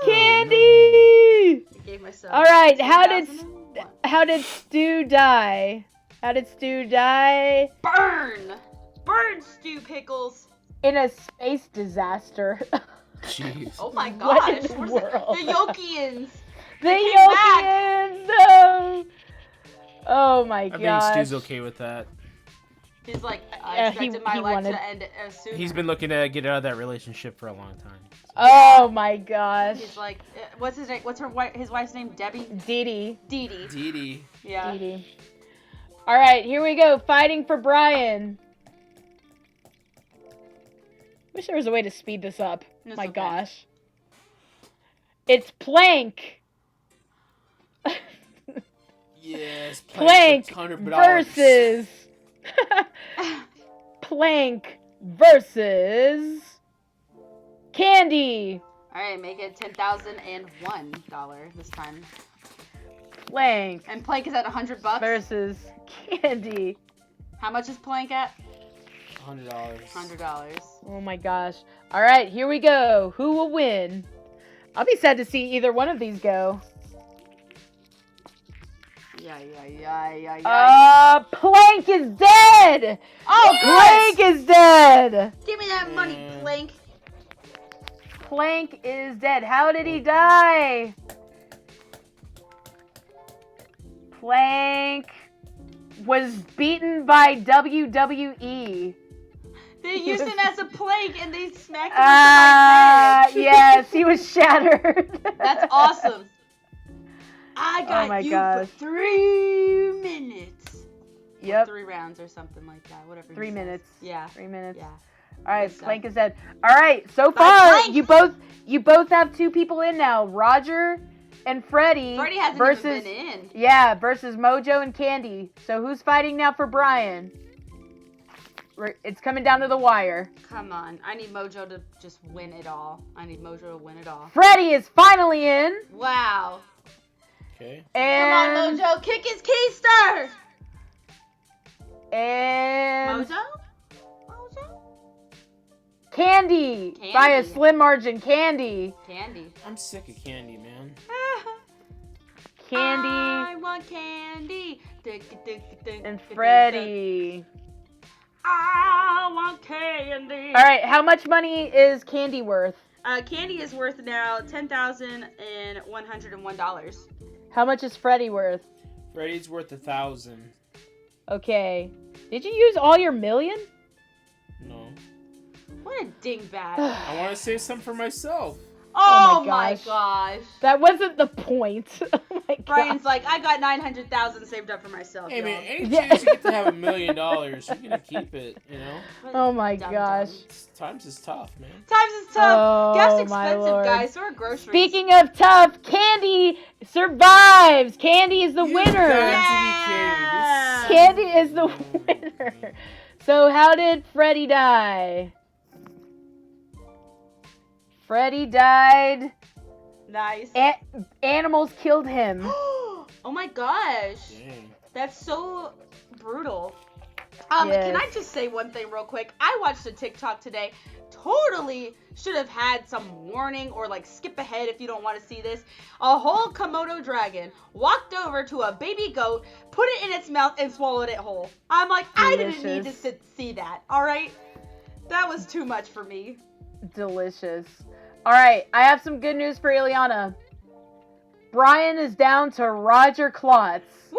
Candy! I gave myself. All right, how did 10,001. Stu die? How did Stu die? Burn? Burn, Stu Pickles. In a space disaster. Jeez. Oh my What gosh. in the Where's world? The Yokians. The They came back. Yokians! No! Oh my I gosh. think Stu's okay with that. He's like, I Yeah, expected my he life wanted- to end as soon. He's been looking to get out of that relationship for a long time. Oh my gosh. He's like, what's his name? What's his wife's name? Debbie? Dee Dee. Dee Dee. Dee Dee. Yeah. Dee Dee. All right, here we go. Fighting for Brian. Wish there was a way to speed this up. It's My okay. gosh. It's Plank. Yes, Plank $100. versus Plank versus Candy. All right, make it $10,001 this time. Plank And Plank is at $100. versus Candy. How much is Plank at? $100. $100. Oh my gosh. All right, here we go. Who will win? I'll be sad to see either one of these go. Yeah. Plank is dead. Oh, Plank is dead. Give me that money, Mm. Plank. Plank is dead. How did he die? Plank was beaten by WWE. They used him as a plank and they smacked him with the head. Yes, he was shattered. That's awesome. I got my you gosh. for 3 minutes. Yep, 3 rounds or something like that. Whatever. he 3 says. minutes. Yeah. 3 minutes. Yeah. All right, Good stuff. Plank is dead. All right, so Bye, far Plank. you both have 2 people in now. Roger and Freddie Freddie hasn't versus even been in. versus Mojo and Candy. So who's fighting now for Brian? It's coming down to the wire. Come on. I need Mojo to just win it all. I need Mojo to win it all. Freddie is finally in. Wow. Okay. And Come on, Mojo. Kick his keister. And Mojo? Mojo? Candy by a Candy. slim margin. Candy. Candy. I'm sick of candy, man. Candy I want candy. and Freddie. I want candy. All right, how much money is Candy worth? Candy is worth now $10,101. How much is Freddie worth? Freddy's worth 1,000. Okay. Did you use all your million? No. What a dingbat. I want to save some for myself. Oh my my gosh. gosh. That wasn't the point. Oh my Brian's god. like, I got 900,000 saved up for myself. Hey, man, y'all. any Yeah. chance you get to have $1 million, you're going to keep it, you know? What Oh my dumb gosh. dumb. Times is tough, man. Times is tough. Oh, Gas my expensive, lord. guys. So are groceries. Speaking of tough, Candy survives. Candy is the You winner. got Yeah. to be kidding. Candy is the winner. So how did Freddie die? Freddie died. Nice. Animals killed him. Oh my gosh. Dang. That's so brutal. Yes. Can I just say one thing real quick? I watched a TikTok today. Totally should have had some warning or like skip ahead if you don't want to see this. A whole Komodo dragon walked over to a baby goat, put it in its mouth, and swallowed it whole. I'm like, I didn't need to Delicious. see that. All right, that was too much for me. Delicious. All right, I have some good news for Ileana. Brian is down to Roger Klotz. Woo!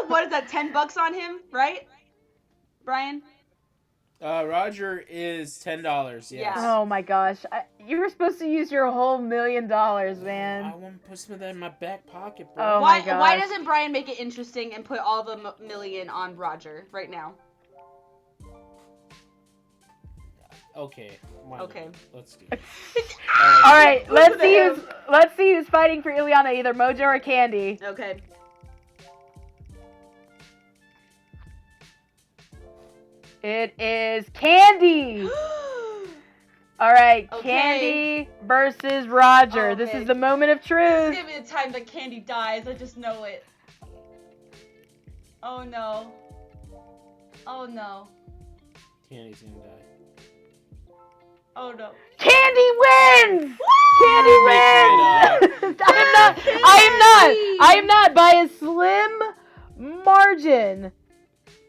What is that? $10 on him, right? Brian? Roger is $10, yes. Yeah. Oh my gosh. You were supposed to use your whole $1 million, I man. want to put some of that in my back pocket, Oh bro. my Why gosh. doesn't Brian make it interesting and put all the million on Roger right now? Okay. why not? Okay. Let's do it. All right, Listen to let's see who's fighting for Ileana, either Mojo or Candy. Okay. It is Candy. All right, Okay. Candy versus Roger. Oh, This okay. is the moment of truth. Give me the time that Candy dies. I just know it. Oh no. Oh no. Candy's gonna die. Oh no. Candy wins. Candy Mixing wins. I am not by a slim margin.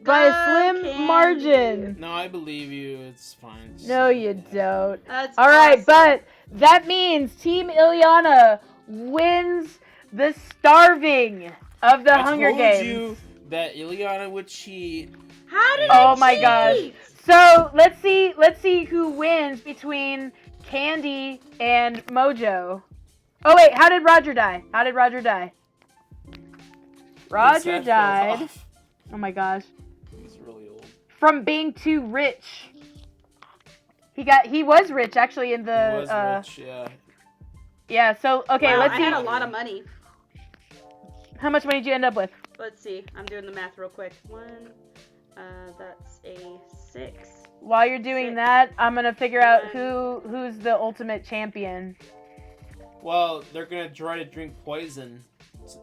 By a slim Candy. margin. No, I believe you. It's fine. Just No, let you it happen. don't. That's All right, awesome. but that means Team Ileana wins the starving of the Hunger I told Games. you that Ileana would cheat. How did Oh I my cheat? gosh. So let's see who wins between Candy and Mojo. Oh wait, how did Roger die? Roger His head fell died. off. Oh my gosh. He's really old. From being too rich. He was rich actually in the He was rich, yeah. Yeah, so okay, Wow, let's I see. had a lot of money. How much money did you end up with? Let's see. I'm doing the math real quick. That's a 6. While you're doing 6, that, I'm gonna figure out 9. who's the ultimate champion. Well, they're gonna try to drink poison.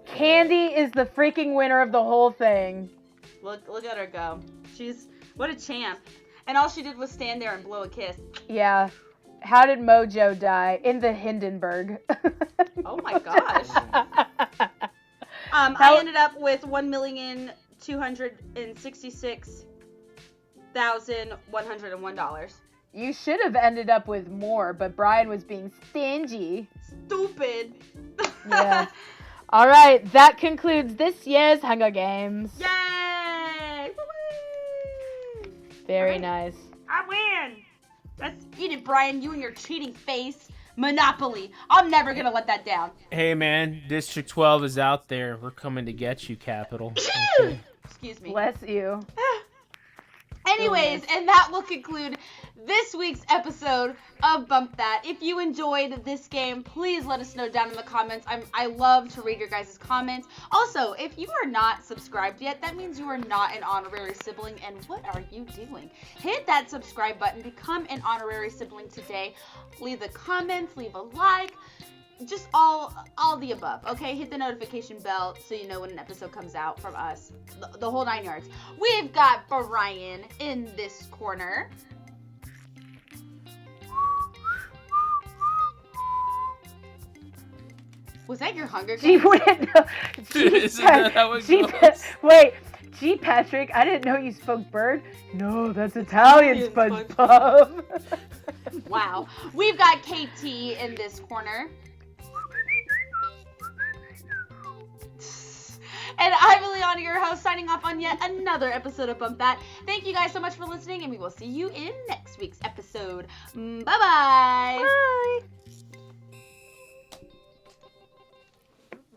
Candy is the freaking winner of the whole thing. Look at her go. What a champ. And all she did was stand there and blow a kiss. Yeah. How did Mojo die? In the Hindenburg. Oh my gosh. I ended up with $1,266,101. You should have ended up with more, but Brian was being stingy. Stupid. Yeah. All right, that concludes this year's Hunger Games. Yay! Very All right. nice. I win. Let's eat it, Brian. You and your cheating face. Monopoly. I'm never gonna let that down. Hey man, District 12 is out there. We're coming to get you, Capital. Okay. Excuse me. Bless you. Anyways, and that will conclude this week's episode of Bump That. If you enjoyed this game, please let us know down in the comments. I love to read your guys' comments. Also, if you are not subscribed yet, that means you are not an honorary sibling, and what are you doing? Hit that subscribe button, become an honorary sibling today. Leave the comments, leave a like, just all the above, okay? Hit the notification bell so you know when an episode comes out from us. The whole 9 yards. We've got Brian in this corner. Was that your Hunger Gee, Games? wait, no. Isn't that how it goes? Wait, gee, Patrick, I didn't know you spoke bird. No, that's Italian, Italian SpongeBob. Wow. We've got KT in this corner. And I'm Ileana, your host, signing off on yet another episode of Bump That. Thank you guys so much for listening, and we will see you in next week's episode. Bye-bye. Bye.